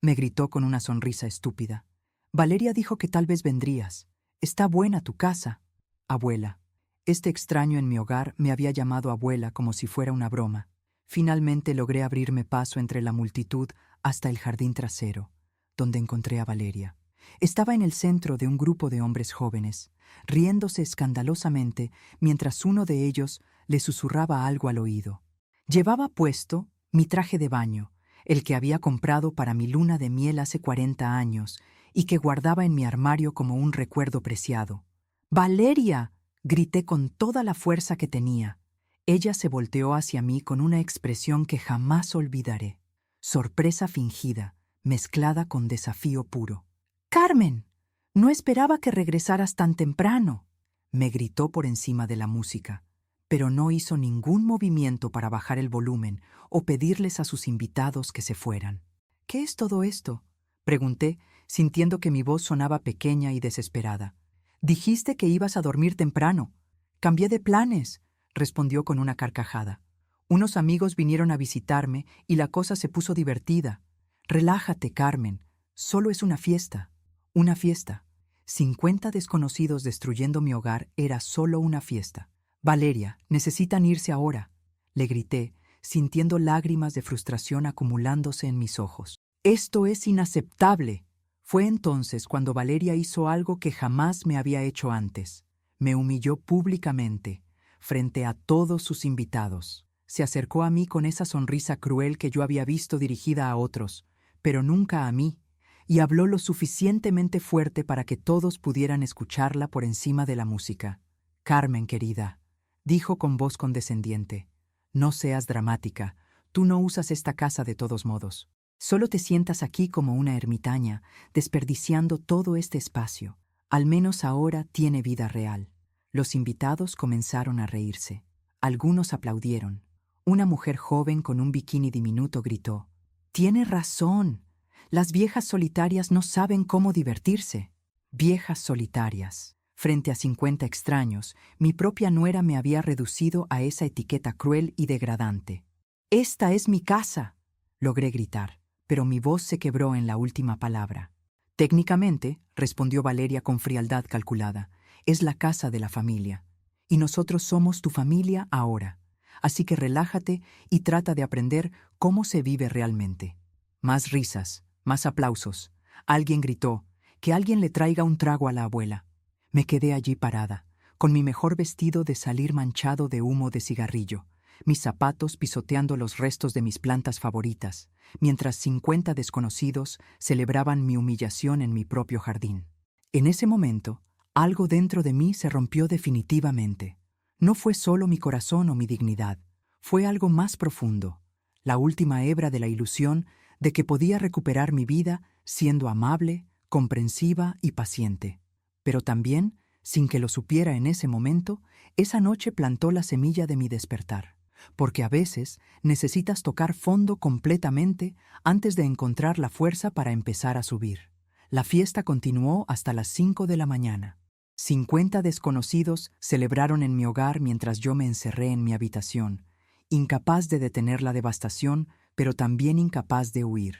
me gritó con una sonrisa estúpida. Valeria dijo que tal vez vendrías. Está buena tu casa. Abuela. Este extraño en mi hogar me había llamado abuela como si fuera una broma. Finalmente logré abrirme paso entre la multitud hasta el jardín trasero, donde encontré a Valeria. Estaba en el centro de un grupo de hombres jóvenes, riéndose escandalosamente mientras uno de ellos le susurraba algo al oído. Llevaba puesto mi traje de baño, el que había comprado para mi luna de miel hace 40 años y que guardaba en mi armario como un recuerdo preciado. ¡Valeria!, grité con toda la fuerza que tenía. Ella se volteó hacia mí con una expresión que jamás olvidaré. Sorpresa fingida, mezclada con desafío puro. «¡Carmen! No esperaba que regresaras tan temprano», me gritó por encima de la música, pero no hizo ningún movimiento para bajar el volumen o pedirles a sus invitados que se fueran. «¿Qué es todo esto?», pregunté, sintiendo que mi voz sonaba pequeña y desesperada. «Dijiste que ibas a dormir temprano. Cambié de planes», respondió con una carcajada. «Unos amigos vinieron a visitarme y la cosa se puso divertida. Relájate, Carmen. Solo es una fiesta». Una fiesta. 50 desconocidos destruyendo mi hogar era solo una fiesta. «Valeria, necesitan irse ahora», le grité, sintiendo lágrimas de frustración acumulándose en mis ojos. «Esto es inaceptable». Fue entonces cuando Valeria hizo algo que jamás me había hecho antes. Me humilló públicamente, frente a todos sus invitados. Se acercó a mí con esa sonrisa cruel que yo había visto dirigida a otros, pero nunca a mí, y habló lo suficientemente fuerte para que todos pudieran escucharla por encima de la música. «Carmen, querida», dijo con voz condescendiente, «no seas dramática. Tú no usas esta casa de todos modos. Solo te sientas aquí como una ermitaña, desperdiciando todo este espacio. Al menos ahora tiene vida real». Los invitados comenzaron a reírse. Algunos aplaudieron. Una mujer joven con un bikini diminuto gritó, «Tiene razón. Las viejas solitarias no saben cómo divertirse». Viejas solitarias. Frente a 50 extraños, mi propia nuera me había reducido a esa etiqueta cruel y degradante. «Esta es mi casa», logré gritar, pero mi voz se quebró en la última palabra. «Técnicamente», respondió Valeria con frialdad calculada, «es la casa de la familia. Y nosotros somos tu familia ahora. Así que relájate y trata de aprender cómo se vive realmente». Más risas, más aplausos. Alguien gritó, «Que alguien le traiga un trago a la abuela». Me quedé allí parada, con mi mejor vestido de salir manchado de humo de cigarrillo, mis zapatos pisoteando los restos de mis plantas favoritas, mientras 50 desconocidos celebraban mi humillación en mi propio jardín. En ese momento, algo dentro de mí se rompió definitivamente. No fue solo mi corazón o mi dignidad, fue algo más profundo, la última hebra de la ilusión de que podía recuperar mi vida siendo amable, comprensiva y paciente. Pero también, sin que lo supiera en ese momento, esa noche plantó la semilla de mi despertar, porque a veces necesitas tocar fondo completamente antes de encontrar la fuerza para empezar a subir. La fiesta continuó hasta las 5 de la mañana. 50 desconocidos celebraron en mi hogar mientras yo me encerré en mi habitación, incapaz de detener la devastación, pero también incapaz de huir.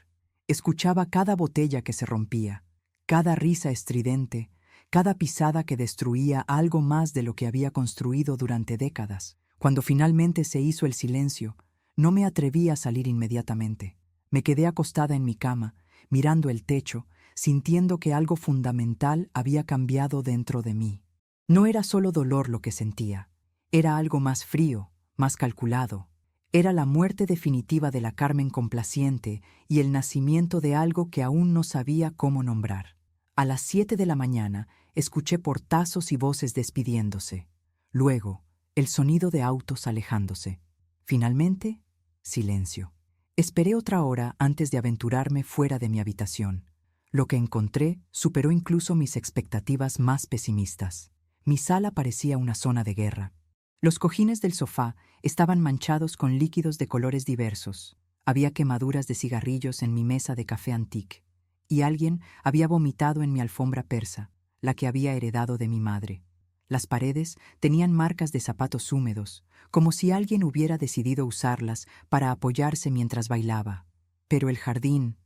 Escuchaba cada botella que se rompía, cada risa estridente, cada pisada que destruía algo más de lo que había construido durante décadas. Cuando finalmente se hizo el silencio, no me atreví a salir inmediatamente. Me quedé acostada en mi cama, mirando el techo, sintiendo que algo fundamental había cambiado dentro de mí. No era solo dolor lo que sentía, era algo más frío, más calculado. Era la muerte definitiva de la Carmen complaciente y el nacimiento de algo que aún no sabía cómo nombrar. A las 7 de la mañana escuché portazos y voces despidiéndose. Luego, el sonido de autos alejándose. Finalmente, silencio. Esperé otra hora antes de aventurarme fuera de mi habitación. Lo que encontré superó incluso mis expectativas más pesimistas. Mi sala parecía una zona de guerra. Los cojines del sofá estaban manchados con líquidos de colores diversos. Había quemaduras de cigarrillos en mi mesa de café antique. Y alguien había vomitado en mi alfombra persa, la que había heredado de mi madre. Las paredes tenían marcas de zapatos húmedos, como si alguien hubiera decidido usarlas para apoyarse mientras bailaba. Pero el jardín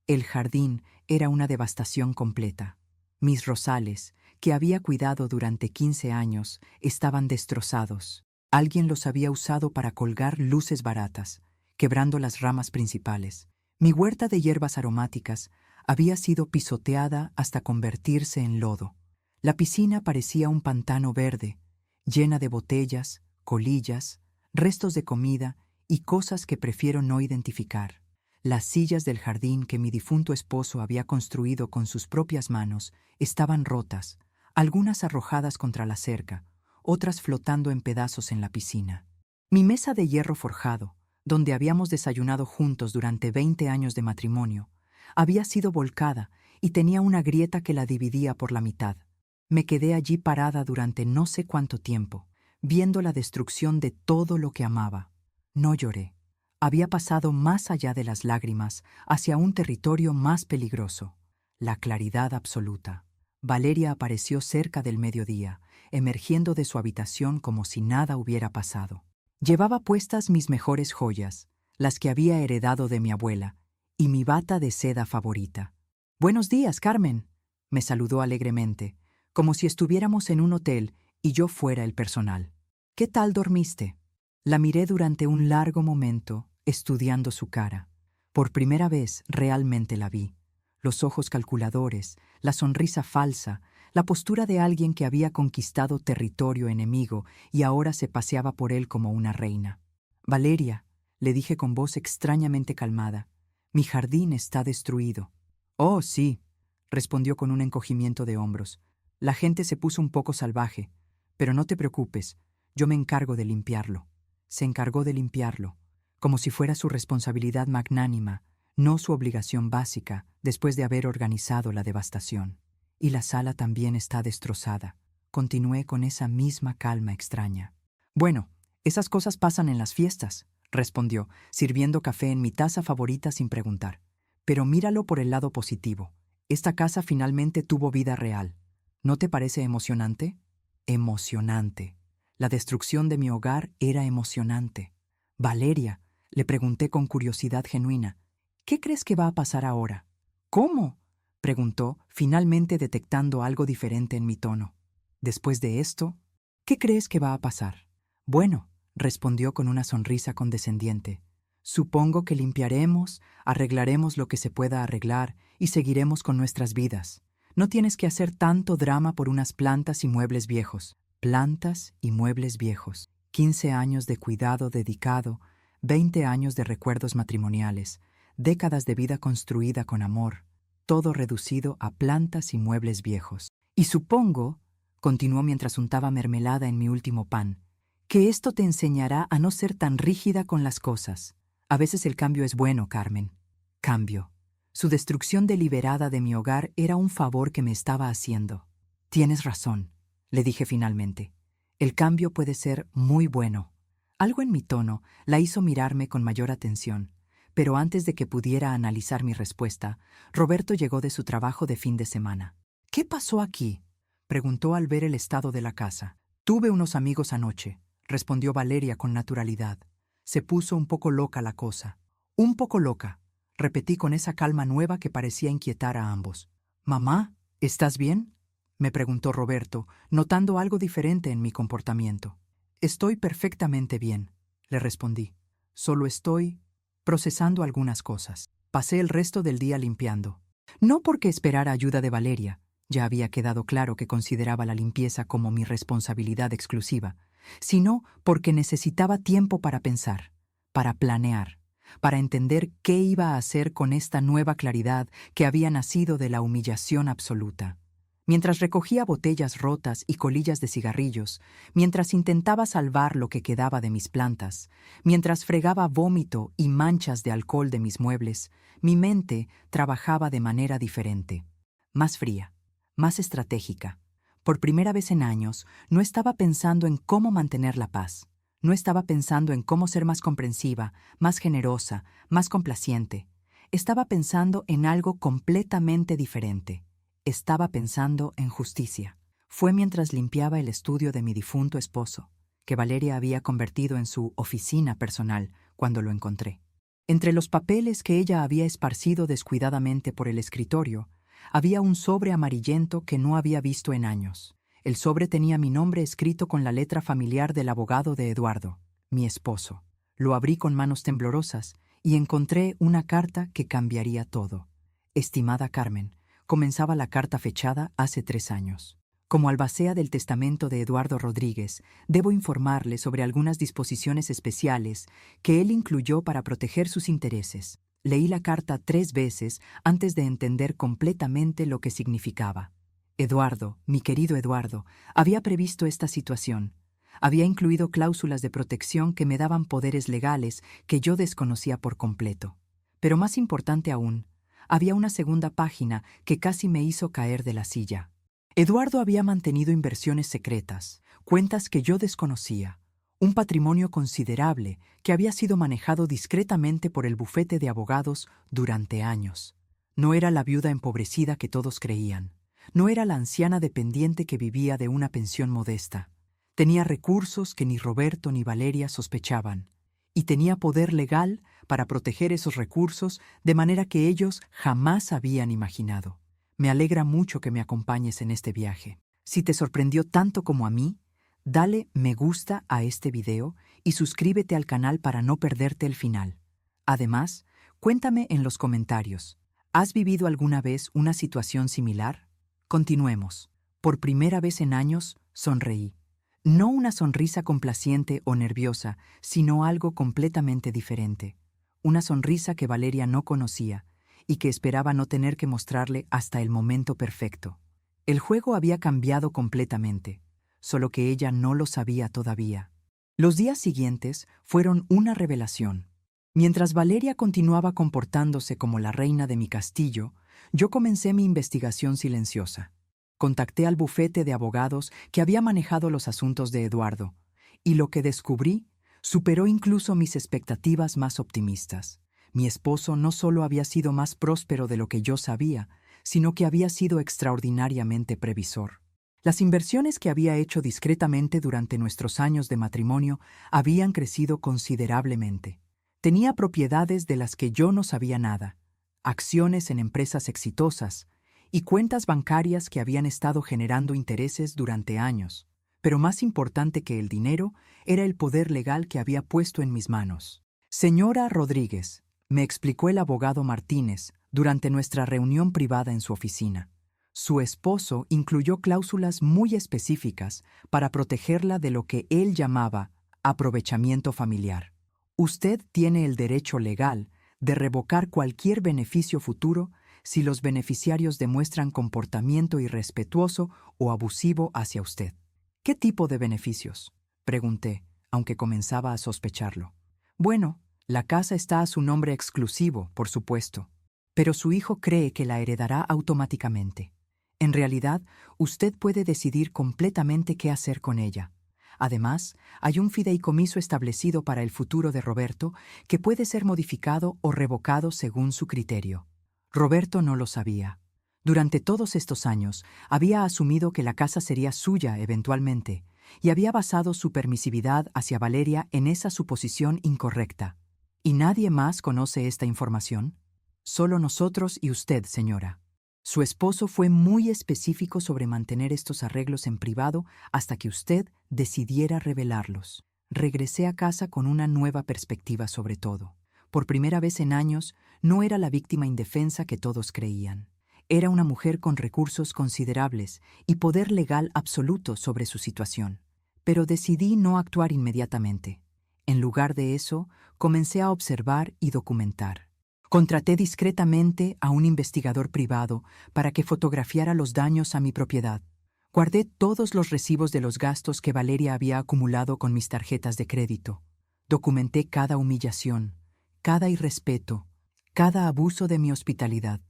El jardín era una devastación completa. Mis rosales, que había cuidado durante 15 años, estaban destrozados. Alguien los había usado para colgar luces baratas, quebrando las ramas principales. Mi huerta de hierbas aromáticas había sido pisoteada hasta convertirse en lodo. La piscina parecía un pantano verde, llena de botellas, colillas, restos de comida y cosas que prefiero no identificar. Las sillas del jardín que mi difunto esposo había construido con sus propias manos estaban rotas, algunas arrojadas contra la cerca, otras flotando en pedazos en la piscina. Mi mesa de hierro forjado, donde habíamos desayunado juntos durante 20 años de matrimonio, había sido volcada y tenía una grieta que la dividía por la mitad. Me quedé allí parada durante no sé cuánto tiempo, viendo la destrucción de todo lo que amaba. No lloré. Había pasado más allá de las lágrimas, hacia un territorio más peligroso, la claridad absoluta. Valeria apareció cerca del mediodía, emergiendo de su habitación como si nada hubiera pasado. Llevaba puestas mis mejores joyas, las que había heredado de mi abuela, y mi bata de seda favorita. «Buenos días, Carmen», me saludó alegremente, como si estuviéramos en un hotel y yo fuera el personal. «¿Qué tal dormiste?» La miré durante un largo momento, estudiando su cara. Por primera vez realmente la vi. Los ojos calculadores, la sonrisa falsa, la postura de alguien que había conquistado territorio enemigo y ahora se paseaba por él como una reina. «Valeria», le dije con voz extrañamente calmada, «mi jardín está destruido». «Oh, sí», respondió con un encogimiento de hombros. «La gente se puso un poco salvaje, pero no te preocupes, yo me encargo de limpiarlo». Se encargó de limpiarlo, como si fuera su responsabilidad magnánima, no su obligación básica, después de haber organizado la devastación. «Y la sala también está destrozada», continué con esa misma calma extraña. «Bueno, esas cosas pasan en las fiestas», respondió, sirviendo café en mi taza favorita sin preguntar. «Pero míralo por el lado positivo. Esta casa finalmente tuvo vida real. ¿No te parece emocionante?» «Emocionante». La destrucción de mi hogar era emocionante. «Valeria», le pregunté con curiosidad genuina, «¿qué crees que va a pasar ahora?» «¿Cómo?», preguntó, finalmente detectando algo diferente en mi tono. «Después de esto, ¿qué crees que va a pasar?» «Bueno», respondió con una sonrisa condescendiente, «supongo que limpiaremos, arreglaremos lo que se pueda arreglar y seguiremos con nuestras vidas. No tienes que hacer tanto drama por unas plantas y muebles viejos». Plantas y muebles viejos, 15 años de cuidado dedicado, 20 años de recuerdos matrimoniales, décadas de vida construida con amor, todo reducido a plantas y muebles viejos. «Y supongo», continuó mientras untaba mermelada en mi último pan, «que esto te enseñará a no ser tan rígida con las cosas. A veces el cambio es bueno, Carmen». Cambio. Su destrucción deliberada de mi hogar era un favor que me estaba haciendo. «Tienes razón», le dije finalmente. «El cambio puede ser muy bueno». Algo en mi tono la hizo mirarme con mayor atención, pero antes de que pudiera analizar mi respuesta, Roberto llegó de su trabajo de fin de semana. «¿Qué pasó aquí?», preguntó al ver el estado de la casa. «Tuve unos amigos anoche», respondió Valeria con naturalidad. Se puso un poco loca la cosa. «Un poco loca», repetí con esa calma nueva que parecía inquietar a ambos. «Mamá, ¿estás bien?», me preguntó Roberto, notando algo diferente en mi comportamiento. «Estoy perfectamente bien», le respondí. «Solo estoy procesando algunas cosas». Pasé el resto del día limpiando. No porque esperara ayuda de Valeria, ya había quedado claro que consideraba la limpieza como mi responsabilidad exclusiva, sino porque necesitaba tiempo para pensar, para planear, para entender qué iba a hacer con esta nueva claridad que había nacido de la humillación absoluta. Mientras recogía botellas rotas y colillas de cigarrillos, mientras intentaba salvar lo que quedaba de mis plantas, mientras fregaba vómito y manchas de alcohol de mis muebles, mi mente trabajaba de manera diferente, más fría, más estratégica. Por primera vez en años, no estaba pensando en cómo mantener la paz. No estaba pensando en cómo ser más comprensiva, más generosa, más complaciente. Estaba pensando en algo completamente diferente. Estaba pensando en justicia. Fue mientras limpiaba el estudio de mi difunto esposo, que Valeria había convertido en su oficina personal, cuando lo encontré. Entre los papeles que ella había esparcido descuidadamente por el escritorio, había un sobre amarillento que no había visto en años. El sobre tenía mi nombre escrito con la letra familiar del abogado de Eduardo, mi esposo. Lo abrí con manos temblorosas y encontré una carta que cambiaría todo. Estimada Carmen, comenzaba la carta fechada hace 3 años. Como albacea del testamento de Eduardo Rodríguez, debo informarle sobre algunas disposiciones especiales que él incluyó para proteger sus intereses. Leí la carta 3 veces antes de entender completamente lo que significaba. Eduardo, mi querido Eduardo, había previsto esta situación. Había incluido cláusulas de protección que me daban poderes legales que yo desconocía por completo. Pero más importante aún, había una segunda página que casi me hizo caer de la silla. Eduardo había mantenido inversiones secretas, cuentas que yo desconocía, un patrimonio considerable que había sido manejado discretamente por el bufete de abogados durante años. No era la viuda empobrecida que todos creían. No era la anciana dependiente que vivía de una pensión modesta. Tenía recursos que ni Roberto ni Valeria sospechaban, y tenía poder legal para proteger esos recursos de manera que ellos jamás habían imaginado. Me alegra mucho que me acompañes en este viaje. Si te sorprendió tanto como a mí, dale me gusta a este video y suscríbete al canal para no perderte el final. Además, cuéntame en los comentarios, ¿has vivido alguna vez una situación similar? Continuemos. Por primera vez en años, sonreí. No una sonrisa complaciente o nerviosa, sino algo completamente diferente. Una sonrisa que Valeria no conocía y que esperaba no tener que mostrarle hasta el momento perfecto. El juego había cambiado completamente, solo que ella no lo sabía todavía. Los días siguientes fueron una revelación. Mientras Valeria continuaba comportándose como la reina de mi castillo, yo comencé mi investigación silenciosa. Contacté al bufete de abogados que había manejado los asuntos de Eduardo, y lo que descubrí superó incluso mis expectativas más optimistas. Mi esposo no solo había sido más próspero de lo que yo sabía, sino que había sido extraordinariamente previsor. Las inversiones que había hecho discretamente durante nuestros años de matrimonio habían crecido considerablemente. Tenía propiedades de las que yo no sabía nada, acciones en empresas exitosas y cuentas bancarias que habían estado generando intereses durante años. Pero más importante que el dinero era el poder legal que había puesto en mis manos. Señora Rodríguez, me explicó el abogado Martínez durante nuestra reunión privada en su oficina. Su esposo incluyó cláusulas muy específicas para protegerla de lo que él llamaba aprovechamiento familiar. Usted tiene el derecho legal de revocar cualquier beneficio futuro si los beneficiarios demuestran comportamiento irrespetuoso o abusivo hacia usted. ¿Qué tipo de beneficios?, pregunté, aunque comenzaba a sospecharlo. Bueno, la casa está a su nombre exclusivo, por supuesto, pero su hijo cree que la heredará automáticamente. En realidad, usted puede decidir completamente qué hacer con ella. Además, hay un fideicomiso establecido para el futuro de Roberto que puede ser modificado o revocado según su criterio. Roberto no lo sabía. Durante todos estos años, había asumido que la casa sería suya eventualmente, y había basado su permisividad hacia Valeria en esa suposición incorrecta. ¿Y nadie más conoce esta información? Solo nosotros y usted, señora. Su esposo fue muy específico sobre mantener estos arreglos en privado hasta que usted decidiera revelarlos. Regresé a casa con una nueva perspectiva sobre todo. Por primera vez en años, no era la víctima indefensa que todos creían. Era una mujer con recursos considerables y poder legal absoluto sobre su situación. Pero decidí no actuar inmediatamente. En lugar de eso, comencé a observar y documentar. Contraté discretamente a un investigador privado para que fotografiara los daños a mi propiedad. Guardé todos los recibos de los gastos que Valeria había acumulado con mis tarjetas de crédito. Documenté cada humillación, cada irrespeto, cada abuso de mi hospitalidad.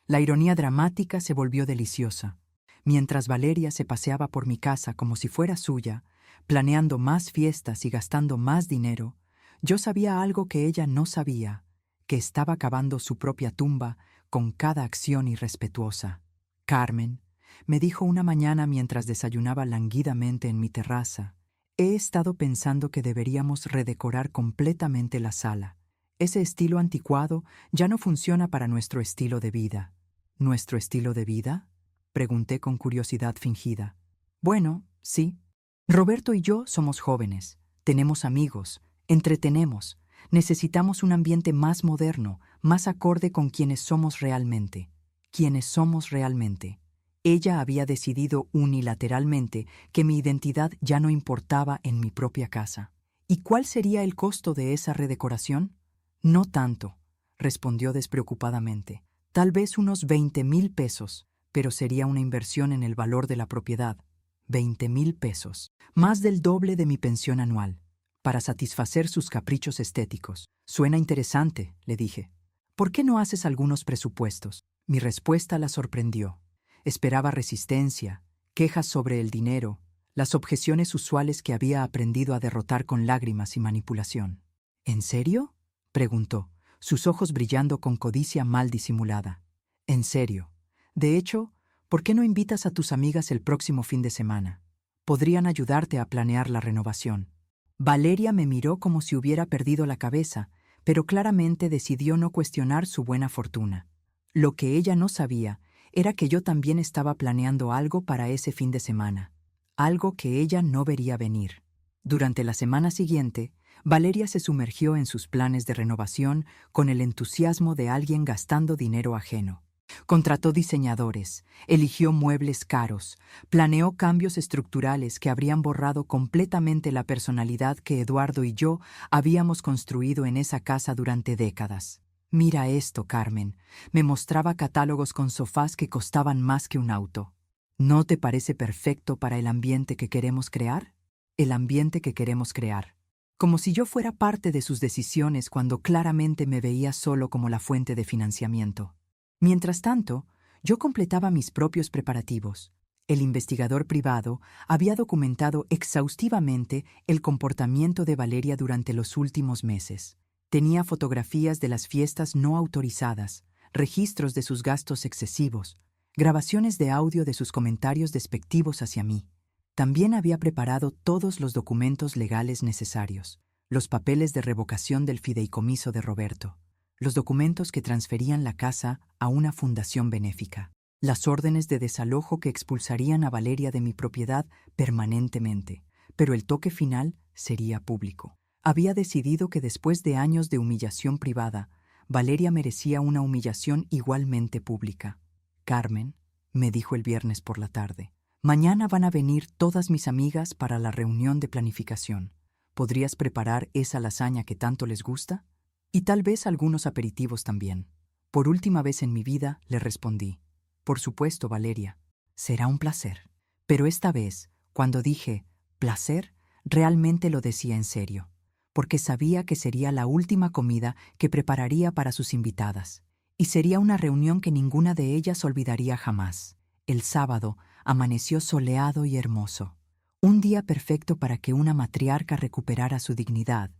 La ironía dramática se volvió deliciosa. Mientras Valeria se paseaba por mi casa como si fuera suya, planeando más fiestas y gastando más dinero, yo sabía algo que ella no sabía, que estaba cavando su propia tumba con cada acción irrespetuosa. Carmen, me dijo una mañana mientras desayunaba languidamente en mi terraza, he estado pensando que deberíamos redecorar completamente la sala. Ese estilo anticuado ya no funciona para nuestro estilo de vida. ¿Nuestro estilo de vida? Pregunté con curiosidad fingida. Bueno, sí. Roberto y yo somos jóvenes, tenemos amigos, entretenemos. Necesitamos un ambiente más moderno, más acorde con quienes somos realmente. Quienes somos realmente. Ella había decidido unilateralmente que mi identidad ya no importaba en mi propia casa. ¿Y cuál sería el costo de esa redecoración? No tanto, respondió despreocupadamente. Tal vez unos 20,000 pesos, pero sería una inversión en el valor de la propiedad. 20,000 pesos, más del doble de mi pensión anual, para satisfacer sus caprichos estéticos. Suena interesante, le dije. ¿Por qué no haces algunos presupuestos? Mi respuesta la sorprendió. Esperaba resistencia, quejas sobre el dinero, las objeciones usuales que había aprendido a derrotar con lágrimas y manipulación. ¿En serio?, preguntó, sus ojos brillando con codicia mal disimulada. En serio. De hecho, ¿por qué no invitas a tus amigas el próximo fin de semana? Podrían ayudarte a planear la renovación. Valeria me miró como si hubiera perdido la cabeza, pero claramente decidió no cuestionar su buena fortuna. Lo que ella no sabía era que yo también estaba planeando algo para ese fin de semana, algo que ella no vería venir. Durante la semana siguiente, Valeria se sumergió en sus planes de renovación con el entusiasmo de alguien gastando dinero ajeno. Contrató diseñadores, eligió muebles caros, planeó cambios estructurales que habrían borrado completamente la personalidad que Eduardo y yo habíamos construido en esa casa durante décadas. Mira esto, Carmen. Me mostraba catálogos con sofás que costaban más que un auto. ¿No te parece perfecto para el ambiente que queremos crear? El ambiente que queremos crear. Como si yo fuera parte de sus decisiones cuando claramente me veía solo como la fuente de financiamiento. Mientras tanto, yo completaba mis propios preparativos. El investigador privado había documentado exhaustivamente el comportamiento de Valeria durante los últimos meses. Tenía fotografías de las fiestas no autorizadas, registros de sus gastos excesivos, grabaciones de audio de sus comentarios despectivos hacia mí. También había preparado todos los documentos legales necesarios, los papeles de revocación del fideicomiso de Roberto, los documentos que transferían la casa a una fundación benéfica, las órdenes de desalojo que expulsarían a Valeria de mi propiedad permanentemente, pero el toque final sería público. Había decidido que después de años de humillación privada, Valeria merecía una humillación igualmente pública. Carmen, me dijo el viernes por la tarde, mañana van a venir todas mis amigas para la reunión de planificación. ¿Podrías preparar esa lasaña que tanto les gusta? Y tal vez algunos aperitivos también. Por última vez en mi vida, le respondí. Por supuesto, Valeria. Será un placer. Pero esta vez, cuando dije placer, realmente lo decía en serio, porque sabía que sería la última comida que prepararía para sus invitadas, y sería una reunión que ninguna de ellas olvidaría jamás. El sábado amaneció soleado y hermoso. Un día perfecto para que una matriarca recuperara su dignidad,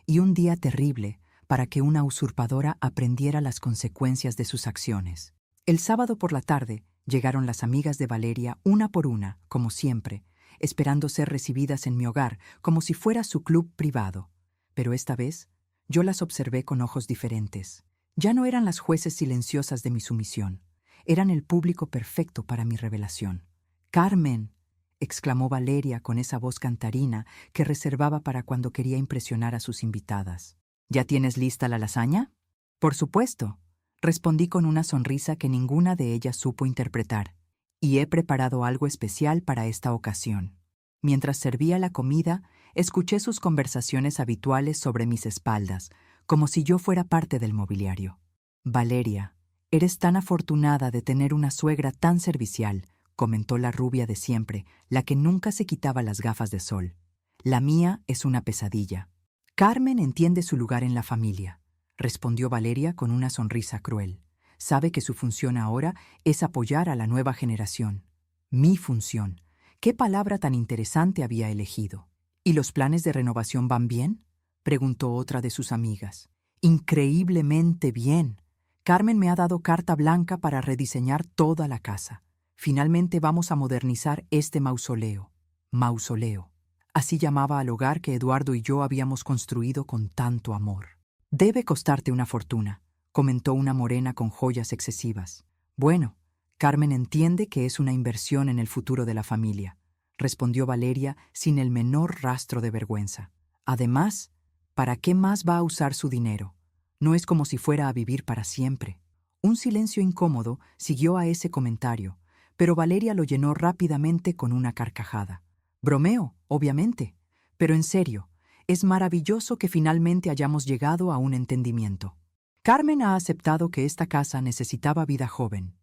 y un día terrible para que una usurpadora aprendiera las consecuencias de sus acciones. El sábado por la tarde llegaron las amigas de Valeria una por una, como siempre, esperando ser recibidas en mi hogar como si fuera su club privado. Pero esta vez yo las observé con ojos diferentes. Ya no eran las jueces silenciosas de mi sumisión, eran el público perfecto para mi revelación. «¡Carmen!», exclamó Valeria con esa voz cantarina que reservaba para cuando quería impresionar a sus invitadas. «¿Ya tienes lista la lasaña?». «Por supuesto», respondí con una sonrisa que ninguna de ellas supo interpretar. «Y he preparado algo especial para esta ocasión». Mientras servía la comida, escuché sus conversaciones habituales sobre mis espaldas, como si yo fuera parte del mobiliario. «Valeria, eres tan afortunada de tener una suegra tan servicial», comentó la rubia de siempre, la que nunca se quitaba las gafas de sol. «La mía es una pesadilla». «Carmen entiende su lugar en la familia», respondió Valeria con una sonrisa cruel. «Sabe que su función ahora es apoyar a la nueva generación». «Mi función». ¿Qué palabra tan interesante había elegido? «¿Y los planes de renovación van bien?», preguntó otra de sus amigas. «Increíblemente bien. Carmen me ha dado carta blanca para rediseñar toda la casa. Finalmente vamos a modernizar este mausoleo». Mausoleo. Así llamaba al hogar que Eduardo y yo habíamos construido con tanto amor. Debe costarte una fortuna, comentó una morena con joyas excesivas. Bueno, Carmen entiende que es una inversión en el futuro de la familia, respondió Valeria sin el menor rastro de vergüenza. Además, ¿para qué más va a usar su dinero? No es como si fuera a vivir para siempre. Un silencio incómodo siguió a ese comentario, pero Valeria lo llenó rápidamente con una carcajada. Bromeo, obviamente, pero en serio, es maravilloso que finalmente hayamos llegado a un entendimiento. Carmen ha aceptado que esta casa necesitaba vida joven,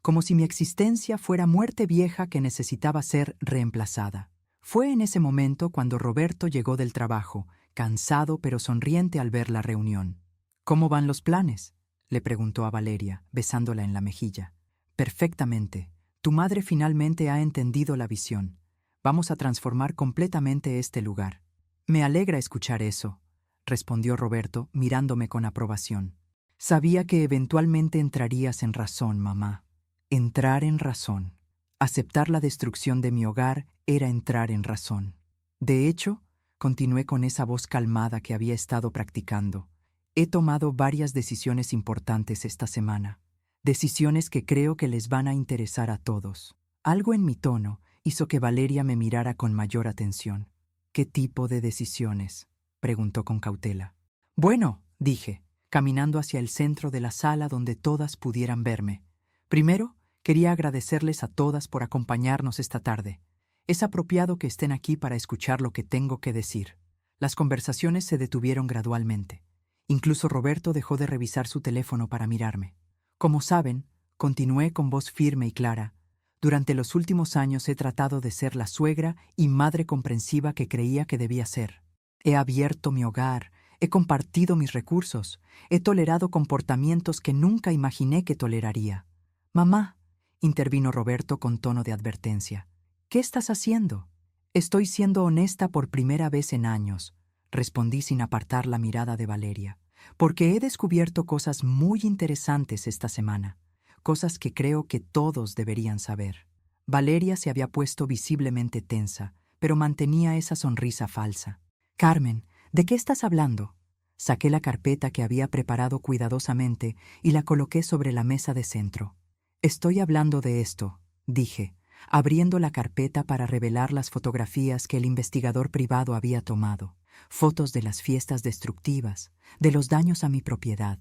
como si mi existencia fuera muerte vieja que necesitaba ser reemplazada. Fue en ese momento cuando Roberto llegó del trabajo, cansado pero sonriente al ver la reunión. ¿Cómo van los planes?, le preguntó a Valeria, besándola en la mejilla. Perfectamente. Tu madre finalmente ha entendido la visión. Vamos a transformar completamente este lugar. Me alegra escuchar eso, respondió Roberto, mirándome con aprobación. Sabía que eventualmente entrarías en razón, mamá. Entrar en razón. Aceptar la destrucción de mi hogar era entrar en razón. De hecho, continué con esa voz calmada que había estado practicando. He tomado varias decisiones importantes esta semana. Decisiones que creo que les van a interesar a todos. Algo en mi tono hizo que Valeria me mirara con mayor atención. ¿Qué tipo de decisiones?, preguntó con cautela. Bueno, dije, caminando hacia el centro de la sala donde todas pudieran verme. Primero, quería agradecerles a todas por acompañarnos esta tarde. Es apropiado que estén aquí para escuchar lo que tengo que decir. Las conversaciones se detuvieron gradualmente. Incluso Roberto dejó de revisar su teléfono para mirarme. Como saben, continué con voz firme y clara. Durante los últimos años he tratado de ser la suegra y madre comprensiva que creía que debía ser. He abierto mi hogar, he compartido mis recursos, he tolerado comportamientos que nunca imaginé que toleraría. Mamá, intervino Roberto con tono de advertencia. ¿Qué estás haciendo? Estoy siendo honesta por primera vez en años, respondí sin apartar la mirada de Valeria, porque he descubierto cosas muy interesantes esta semana, cosas que creo que todos deberían saber. Valeria se había puesto visiblemente tensa, pero mantenía esa sonrisa falsa. Carmen, ¿de qué estás hablando? Saqué la carpeta que había preparado cuidadosamente y la coloqué sobre la mesa de centro. Estoy hablando de esto, dije, abriendo la carpeta para revelar las fotografías que el investigador privado había tomado. Fotos de las fiestas destructivas, de los daños a mi propiedad,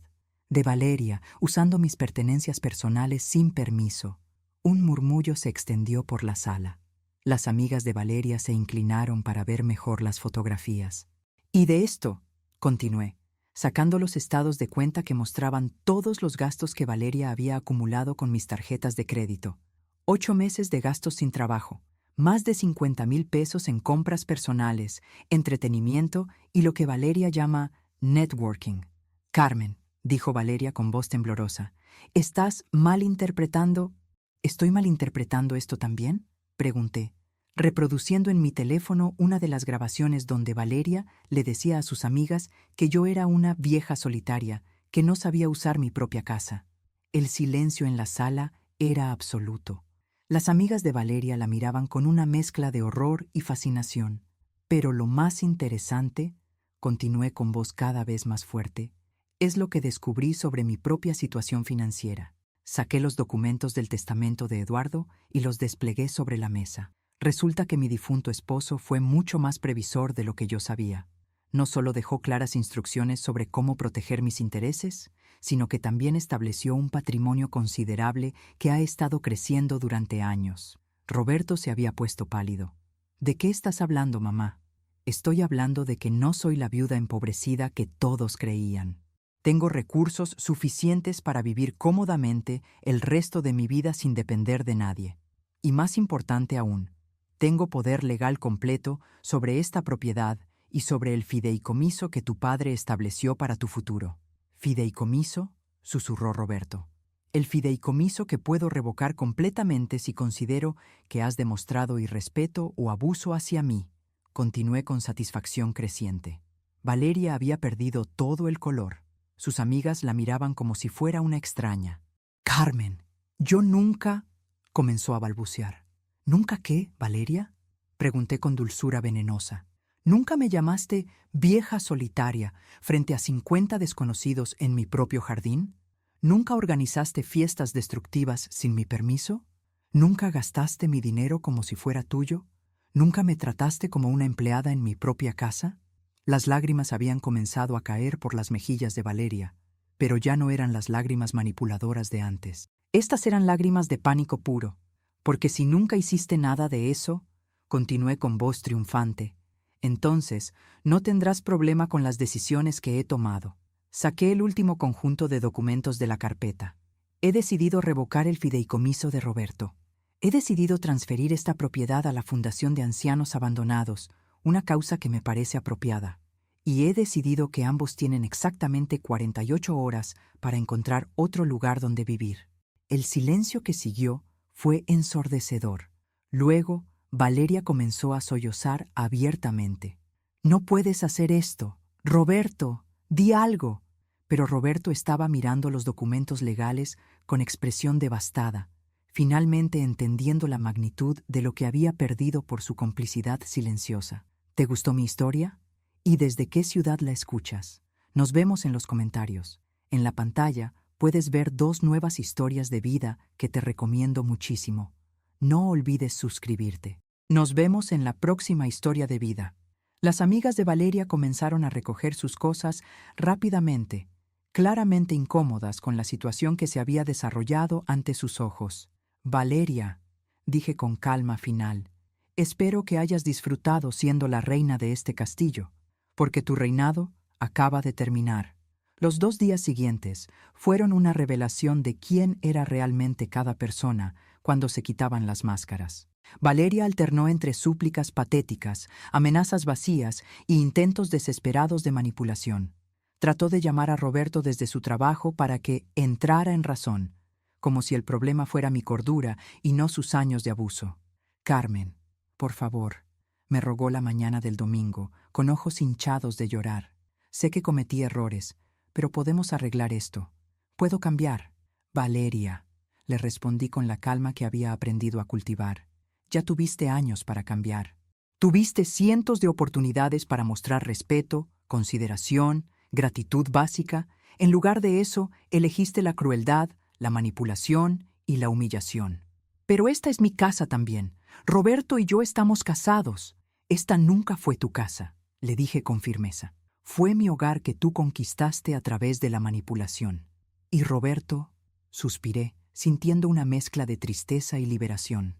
de Valeria usando mis pertenencias personales sin permiso. Un murmullo se extendió por la sala. Las amigas de Valeria se inclinaron para ver mejor las fotografías. Y de esto, continué, sacando los estados de cuenta que mostraban todos los gastos que Valeria había acumulado con mis tarjetas de crédito. 8 meses de gastos sin trabajo, más de 50,000 pesos en compras personales, entretenimiento y lo que Valeria llama networking. Carmen, dijo Valeria con voz temblorosa, ¿estás malinterpretando? ¿Estoy malinterpretando esto también?, pregunté, reproduciendo en mi teléfono una de las grabaciones donde Valeria le decía a sus amigas que yo era una vieja solitaria, que no sabía usar mi propia casa. El silencio en la sala era absoluto. Las amigas de Valeria la miraban con una mezcla de horror y fascinación. Pero lo más interesante, continué con voz cada vez más fuerte, es lo que descubrí sobre mi propia situación financiera. Saqué los documentos del testamento de Eduardo y los desplegué sobre la mesa. Resulta que mi difunto esposo fue mucho más previsor de lo que yo sabía. No solo dejó claras instrucciones sobre cómo proteger mis intereses, sino que también estableció un patrimonio considerable que ha estado creciendo durante años. Roberto se había puesto pálido. ¿De qué estás hablando, mamá? Estoy hablando de que no soy la viuda empobrecida que todos creían. Tengo recursos suficientes para vivir cómodamente el resto de mi vida sin depender de nadie. Y más importante aún, tengo poder legal completo sobre esta propiedad y sobre el fideicomiso que tu padre estableció para tu futuro. ¿Fideicomiso?, susurró Roberto. El fideicomiso que puedo revocar completamente si considero que has demostrado irrespeto o abuso hacia mí. Continué con satisfacción creciente. Valeria había perdido todo el color. Sus amigas la miraban como si fuera una extraña. «Carmen, yo nunca…», comenzó a balbucear. «¿Nunca qué, Valeria?», pregunté con dulzura venenosa. Nunca me llamaste vieja solitaria frente a 50 desconocidos en mi propio jardín. ¿Nunca organizaste fiestas destructivas sin mi permiso? ¿Nunca gastaste mi dinero como si fuera tuyo? ¿Nunca me trataste como una empleada en mi propia casa? Las lágrimas habían comenzado a caer por las mejillas de Valeria, pero ya no eran las lágrimas manipuladoras de antes. Estas eran lágrimas de pánico puro, porque si nunca hiciste nada de eso, continué con voz triunfante, entonces no tendrás problema con las decisiones que he tomado. Saqué el último conjunto de documentos de la carpeta. He decidido revocar el fideicomiso de Roberto. He decidido transferir esta propiedad a la Fundación de Ancianos Abandonados, una causa que me parece apropiada. Y he decidido que ambos tienen exactamente 48 horas para encontrar otro lugar donde vivir. El silencio que siguió fue ensordecedor. Luego, Valeria comenzó a sollozar abiertamente. «No puedes hacer esto. Roberto, di algo». Pero Roberto estaba mirando los documentos legales con expresión devastada, finalmente entendiendo la magnitud de lo que había perdido por su complicidad silenciosa. ¿Te gustó mi historia? ¿Y desde qué ciudad la escuchas? Nos vemos en los comentarios. En la pantalla puedes ver 2 nuevas historias de vida que te recomiendo muchísimo. No olvides suscribirte. Nos vemos en la próxima historia de vida. Las amigas de Valeria comenzaron a recoger sus cosas rápidamente, claramente incómodas con la situación que se había desarrollado ante sus ojos. «Valeria», dije con calma final, «espero que hayas disfrutado siendo la reina de este castillo, porque tu reinado acaba de terminar». Los 2 días siguientes fueron una revelación de quién era realmente cada persona cuando se quitaban las máscaras. Valeria alternó entre súplicas patéticas, amenazas vacías e intentos desesperados de manipulación. Trató de llamar a Roberto desde su trabajo para que entrara en razón, como si el problema fuera mi cordura y no sus años de abuso. «Carmen, por favor», me rogó la mañana del domingo, con ojos hinchados de llorar. «Sé que cometí errores, pero podemos arreglar esto. Puedo cambiar». «Valeria», le respondí con la calma que había aprendido a cultivar. «Ya tuviste años para cambiar. Tuviste cientos de oportunidades para mostrar respeto, consideración, gratitud básica. En lugar de eso, elegiste la crueldad, la manipulación y la humillación. Pero esta es mi casa también. Roberto y yo estamos casados. Esta nunca fue tu casa», le dije con firmeza. «Fue mi hogar que tú conquistaste a través de la manipulación». «¿Y Roberto?», suspiré, sintiendo una mezcla de tristeza y liberación.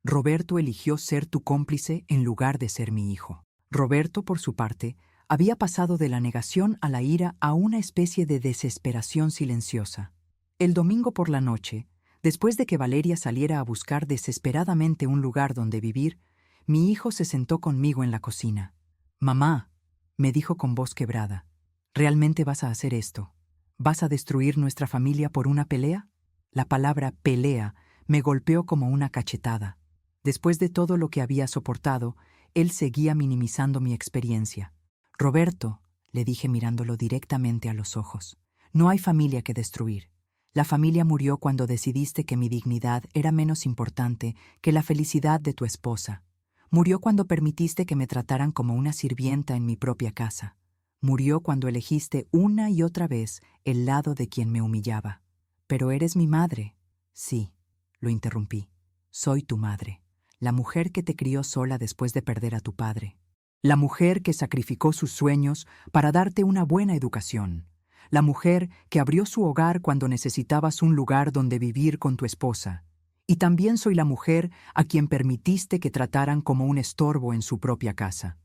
«Roberto eligió ser tu cómplice en lugar de ser mi hijo». Roberto, por su parte, había pasado de la negación a la ira a una especie de desesperación silenciosa. El domingo por la noche, después de que Valeria saliera a buscar desesperadamente un lugar donde vivir, mi hijo se sentó conmigo en la cocina. «Mamá», me dijo con voz quebrada, «¿realmente vas a hacer esto? ¿Vas a destruir nuestra familia por una pelea?». La palabra pelea me golpeó como una cachetada. Después de todo lo que había soportado, él seguía minimizando mi experiencia. «Roberto», le dije mirándolo directamente a los ojos, «no hay familia que destruir. La familia murió cuando decidiste que mi dignidad era menos importante que la felicidad de tu esposa. Murió cuando permitiste que me trataran como una sirvienta en mi propia casa. Murió cuando elegiste una y otra vez el lado de quien me humillaba. Pero eres mi madre». «Sí», lo interrumpí, «soy tu madre, la mujer que te crió sola después de perder a tu padre. La mujer que sacrificó sus sueños para darte una buena educación. La mujer que abrió su hogar cuando necesitabas un lugar donde vivir con tu esposa. Y también soy la mujer a quien permitiste que trataran como un estorbo en su propia casa».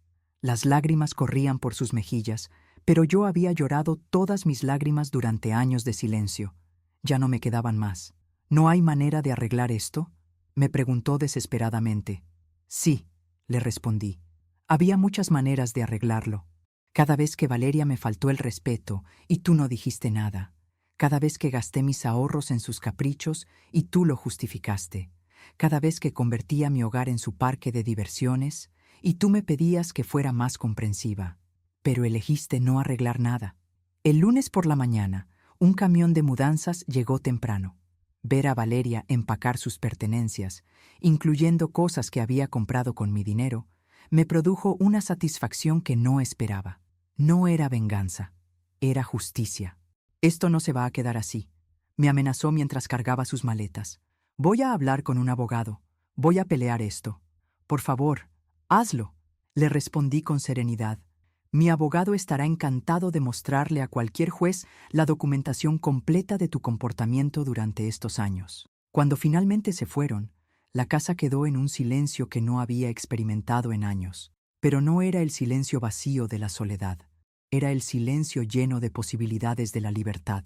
Las lágrimas corrían por sus mejillas, pero yo había llorado todas mis lágrimas durante años de silencio. Ya no me quedaban más. «¿No hay manera de arreglar esto?», me preguntó desesperadamente. «Sí», le respondí. Había muchas maneras de arreglarlo. Cada vez que Valeria me faltó el respeto y tú no dijiste nada. Cada vez que gasté mis ahorros en sus caprichos y tú lo justificaste. Cada vez que convertía mi hogar en su parque de diversiones y tú me pedías que fuera más comprensiva. Pero elegiste no arreglar nada. El lunes por la mañana, un camión de mudanzas llegó temprano. Ver a Valeria empacar sus pertenencias, incluyendo cosas que había comprado con mi dinero, me produjo una satisfacción que no esperaba. No era venganza, era justicia. Esto no se va a quedar así, me amenazó mientras cargaba sus maletas. Voy a hablar con un abogado, voy a pelear esto. Por favor, hazlo, le respondí con serenidad. Mi abogado estará encantado de mostrarle a cualquier juez la documentación completa de tu comportamiento durante estos años. Cuando finalmente se fueron, la casa quedó en un silencio que no había experimentado en años. Pero no era el silencio vacío de la soledad, era el silencio lleno de posibilidades de la libertad.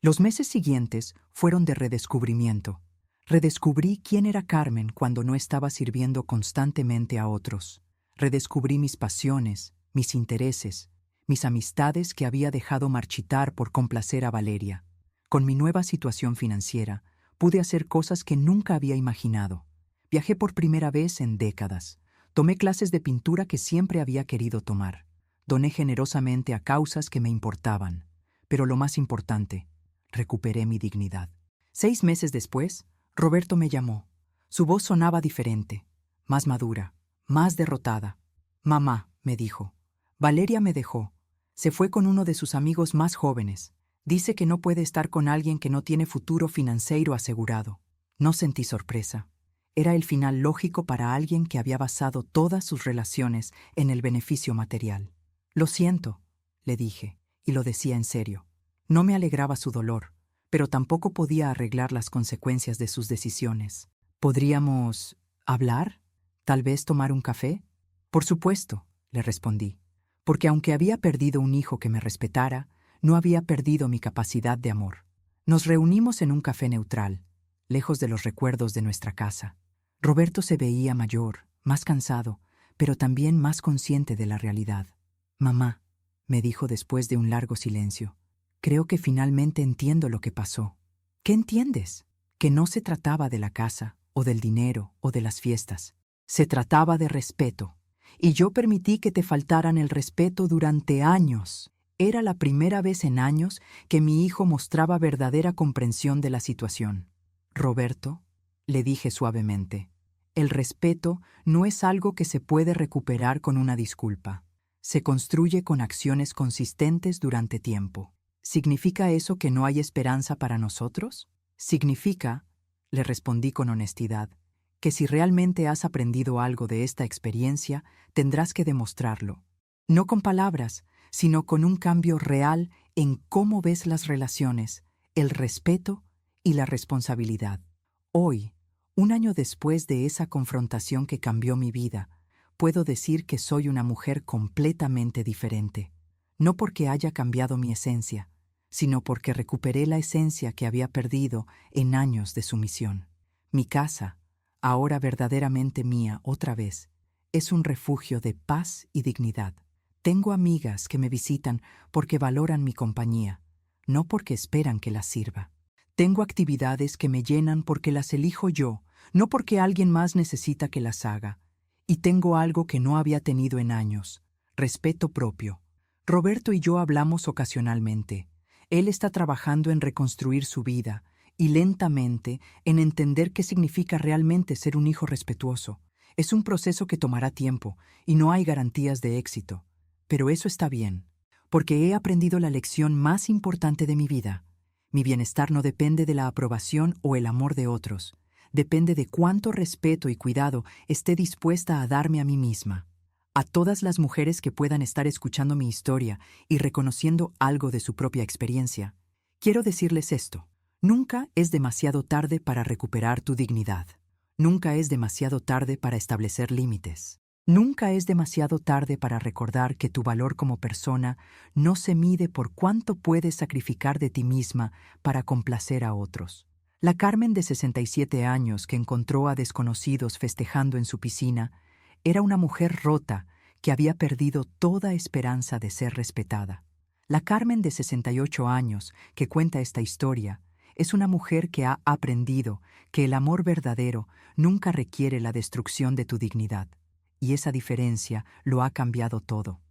Los meses siguientes fueron de redescubrimiento. Redescubrí quién era Carmen cuando no estaba sirviendo constantemente a otros. Redescubrí mis pasiones, mis intereses, mis amistades que había dejado marchitar por complacer a Valeria. Con mi nueva situación financiera, pude hacer cosas que nunca había imaginado. Viajé por primera vez en décadas. Tomé clases de pintura que siempre había querido tomar. Doné generosamente a causas que me importaban. Pero lo más importante, recuperé mi dignidad. 6 meses después, Roberto me llamó. Su voz sonaba diferente, más madura, más derrotada. «Mamá», me dijo, «Valeria me dejó. Se fue con uno de sus amigos más jóvenes. Dice que no puede estar con alguien que no tiene futuro financiero asegurado». No sentí sorpresa. Era el final lógico para alguien que había basado todas sus relaciones en el beneficio material. «Lo siento», le dije, y lo decía en serio. No me alegraba su dolor, pero tampoco podía arreglar las consecuencias de sus decisiones. «¿Podríamos hablar? ¿Tal vez tomar un café?» «Por supuesto», le respondí, porque aunque había perdido un hijo que me respetara, no había perdido mi capacidad de amor. Nos reunimos en un café neutral, lejos de los recuerdos de nuestra casa. Roberto se veía mayor, más cansado, pero también más consciente de la realidad. «Mamá», me dijo después de un largo silencio, «creo que finalmente entiendo lo que pasó». «¿Qué entiendes?» Que no se trataba de la casa, o del dinero, o de las fiestas. Se trataba de respeto. Y yo permití que te faltaran el respeto durante años. Era la primera vez en años que mi hijo mostraba verdadera comprensión de la situación. «Roberto», le dije suavemente, «el respeto no es algo que se puede recuperar con una disculpa. Se construye con acciones consistentes durante tiempo». «¿Significa eso que no hay esperanza para nosotros?» «Significa», le respondí con honestidad, «que si realmente has aprendido algo de esta experiencia, tendrás que demostrarlo. No con palabras, sino con un cambio real en cómo ves las relaciones, el respeto y la responsabilidad». Hoy, un año después de esa confrontación que cambió mi vida, puedo decir que soy una mujer completamente diferente. No porque haya cambiado mi esencia, sino porque recuperé la esencia que había perdido en años de sumisión. Mi casa, ahora verdaderamente mía otra vez, es un refugio de paz y dignidad. Tengo amigas que me visitan porque valoran mi compañía, no porque esperan que las sirva. Tengo actividades que me llenan porque las elijo yo, no porque alguien más necesita que las haga. Y tengo algo que no había tenido en años: respeto propio. Roberto y yo hablamos ocasionalmente. Él está trabajando en reconstruir su vida y lentamente en entender qué significa realmente ser un hijo respetuoso. Es un proceso que tomará tiempo y no hay garantías de éxito. Pero eso está bien, porque he aprendido la lección más importante de mi vida. Mi bienestar no depende de la aprobación o el amor de otros. Depende de cuánto respeto y cuidado esté dispuesta a darme a mí misma. A todas las mujeres que puedan estar escuchando mi historia y reconociendo algo de su propia experiencia, quiero decirles esto: nunca es demasiado tarde para recuperar tu dignidad. Nunca es demasiado tarde para establecer límites. Nunca es demasiado tarde para recordar que tu valor como persona no se mide por cuánto puedes sacrificar de ti misma para complacer a otros. La Carmen de 67 años que encontró a desconocidos festejando en su piscina era una mujer rota que había perdido toda esperanza de ser respetada. La Carmen de 68 años que cuenta esta historia es una mujer que ha aprendido que el amor verdadero nunca requiere la destrucción de tu dignidad. Y esa diferencia lo ha cambiado todo.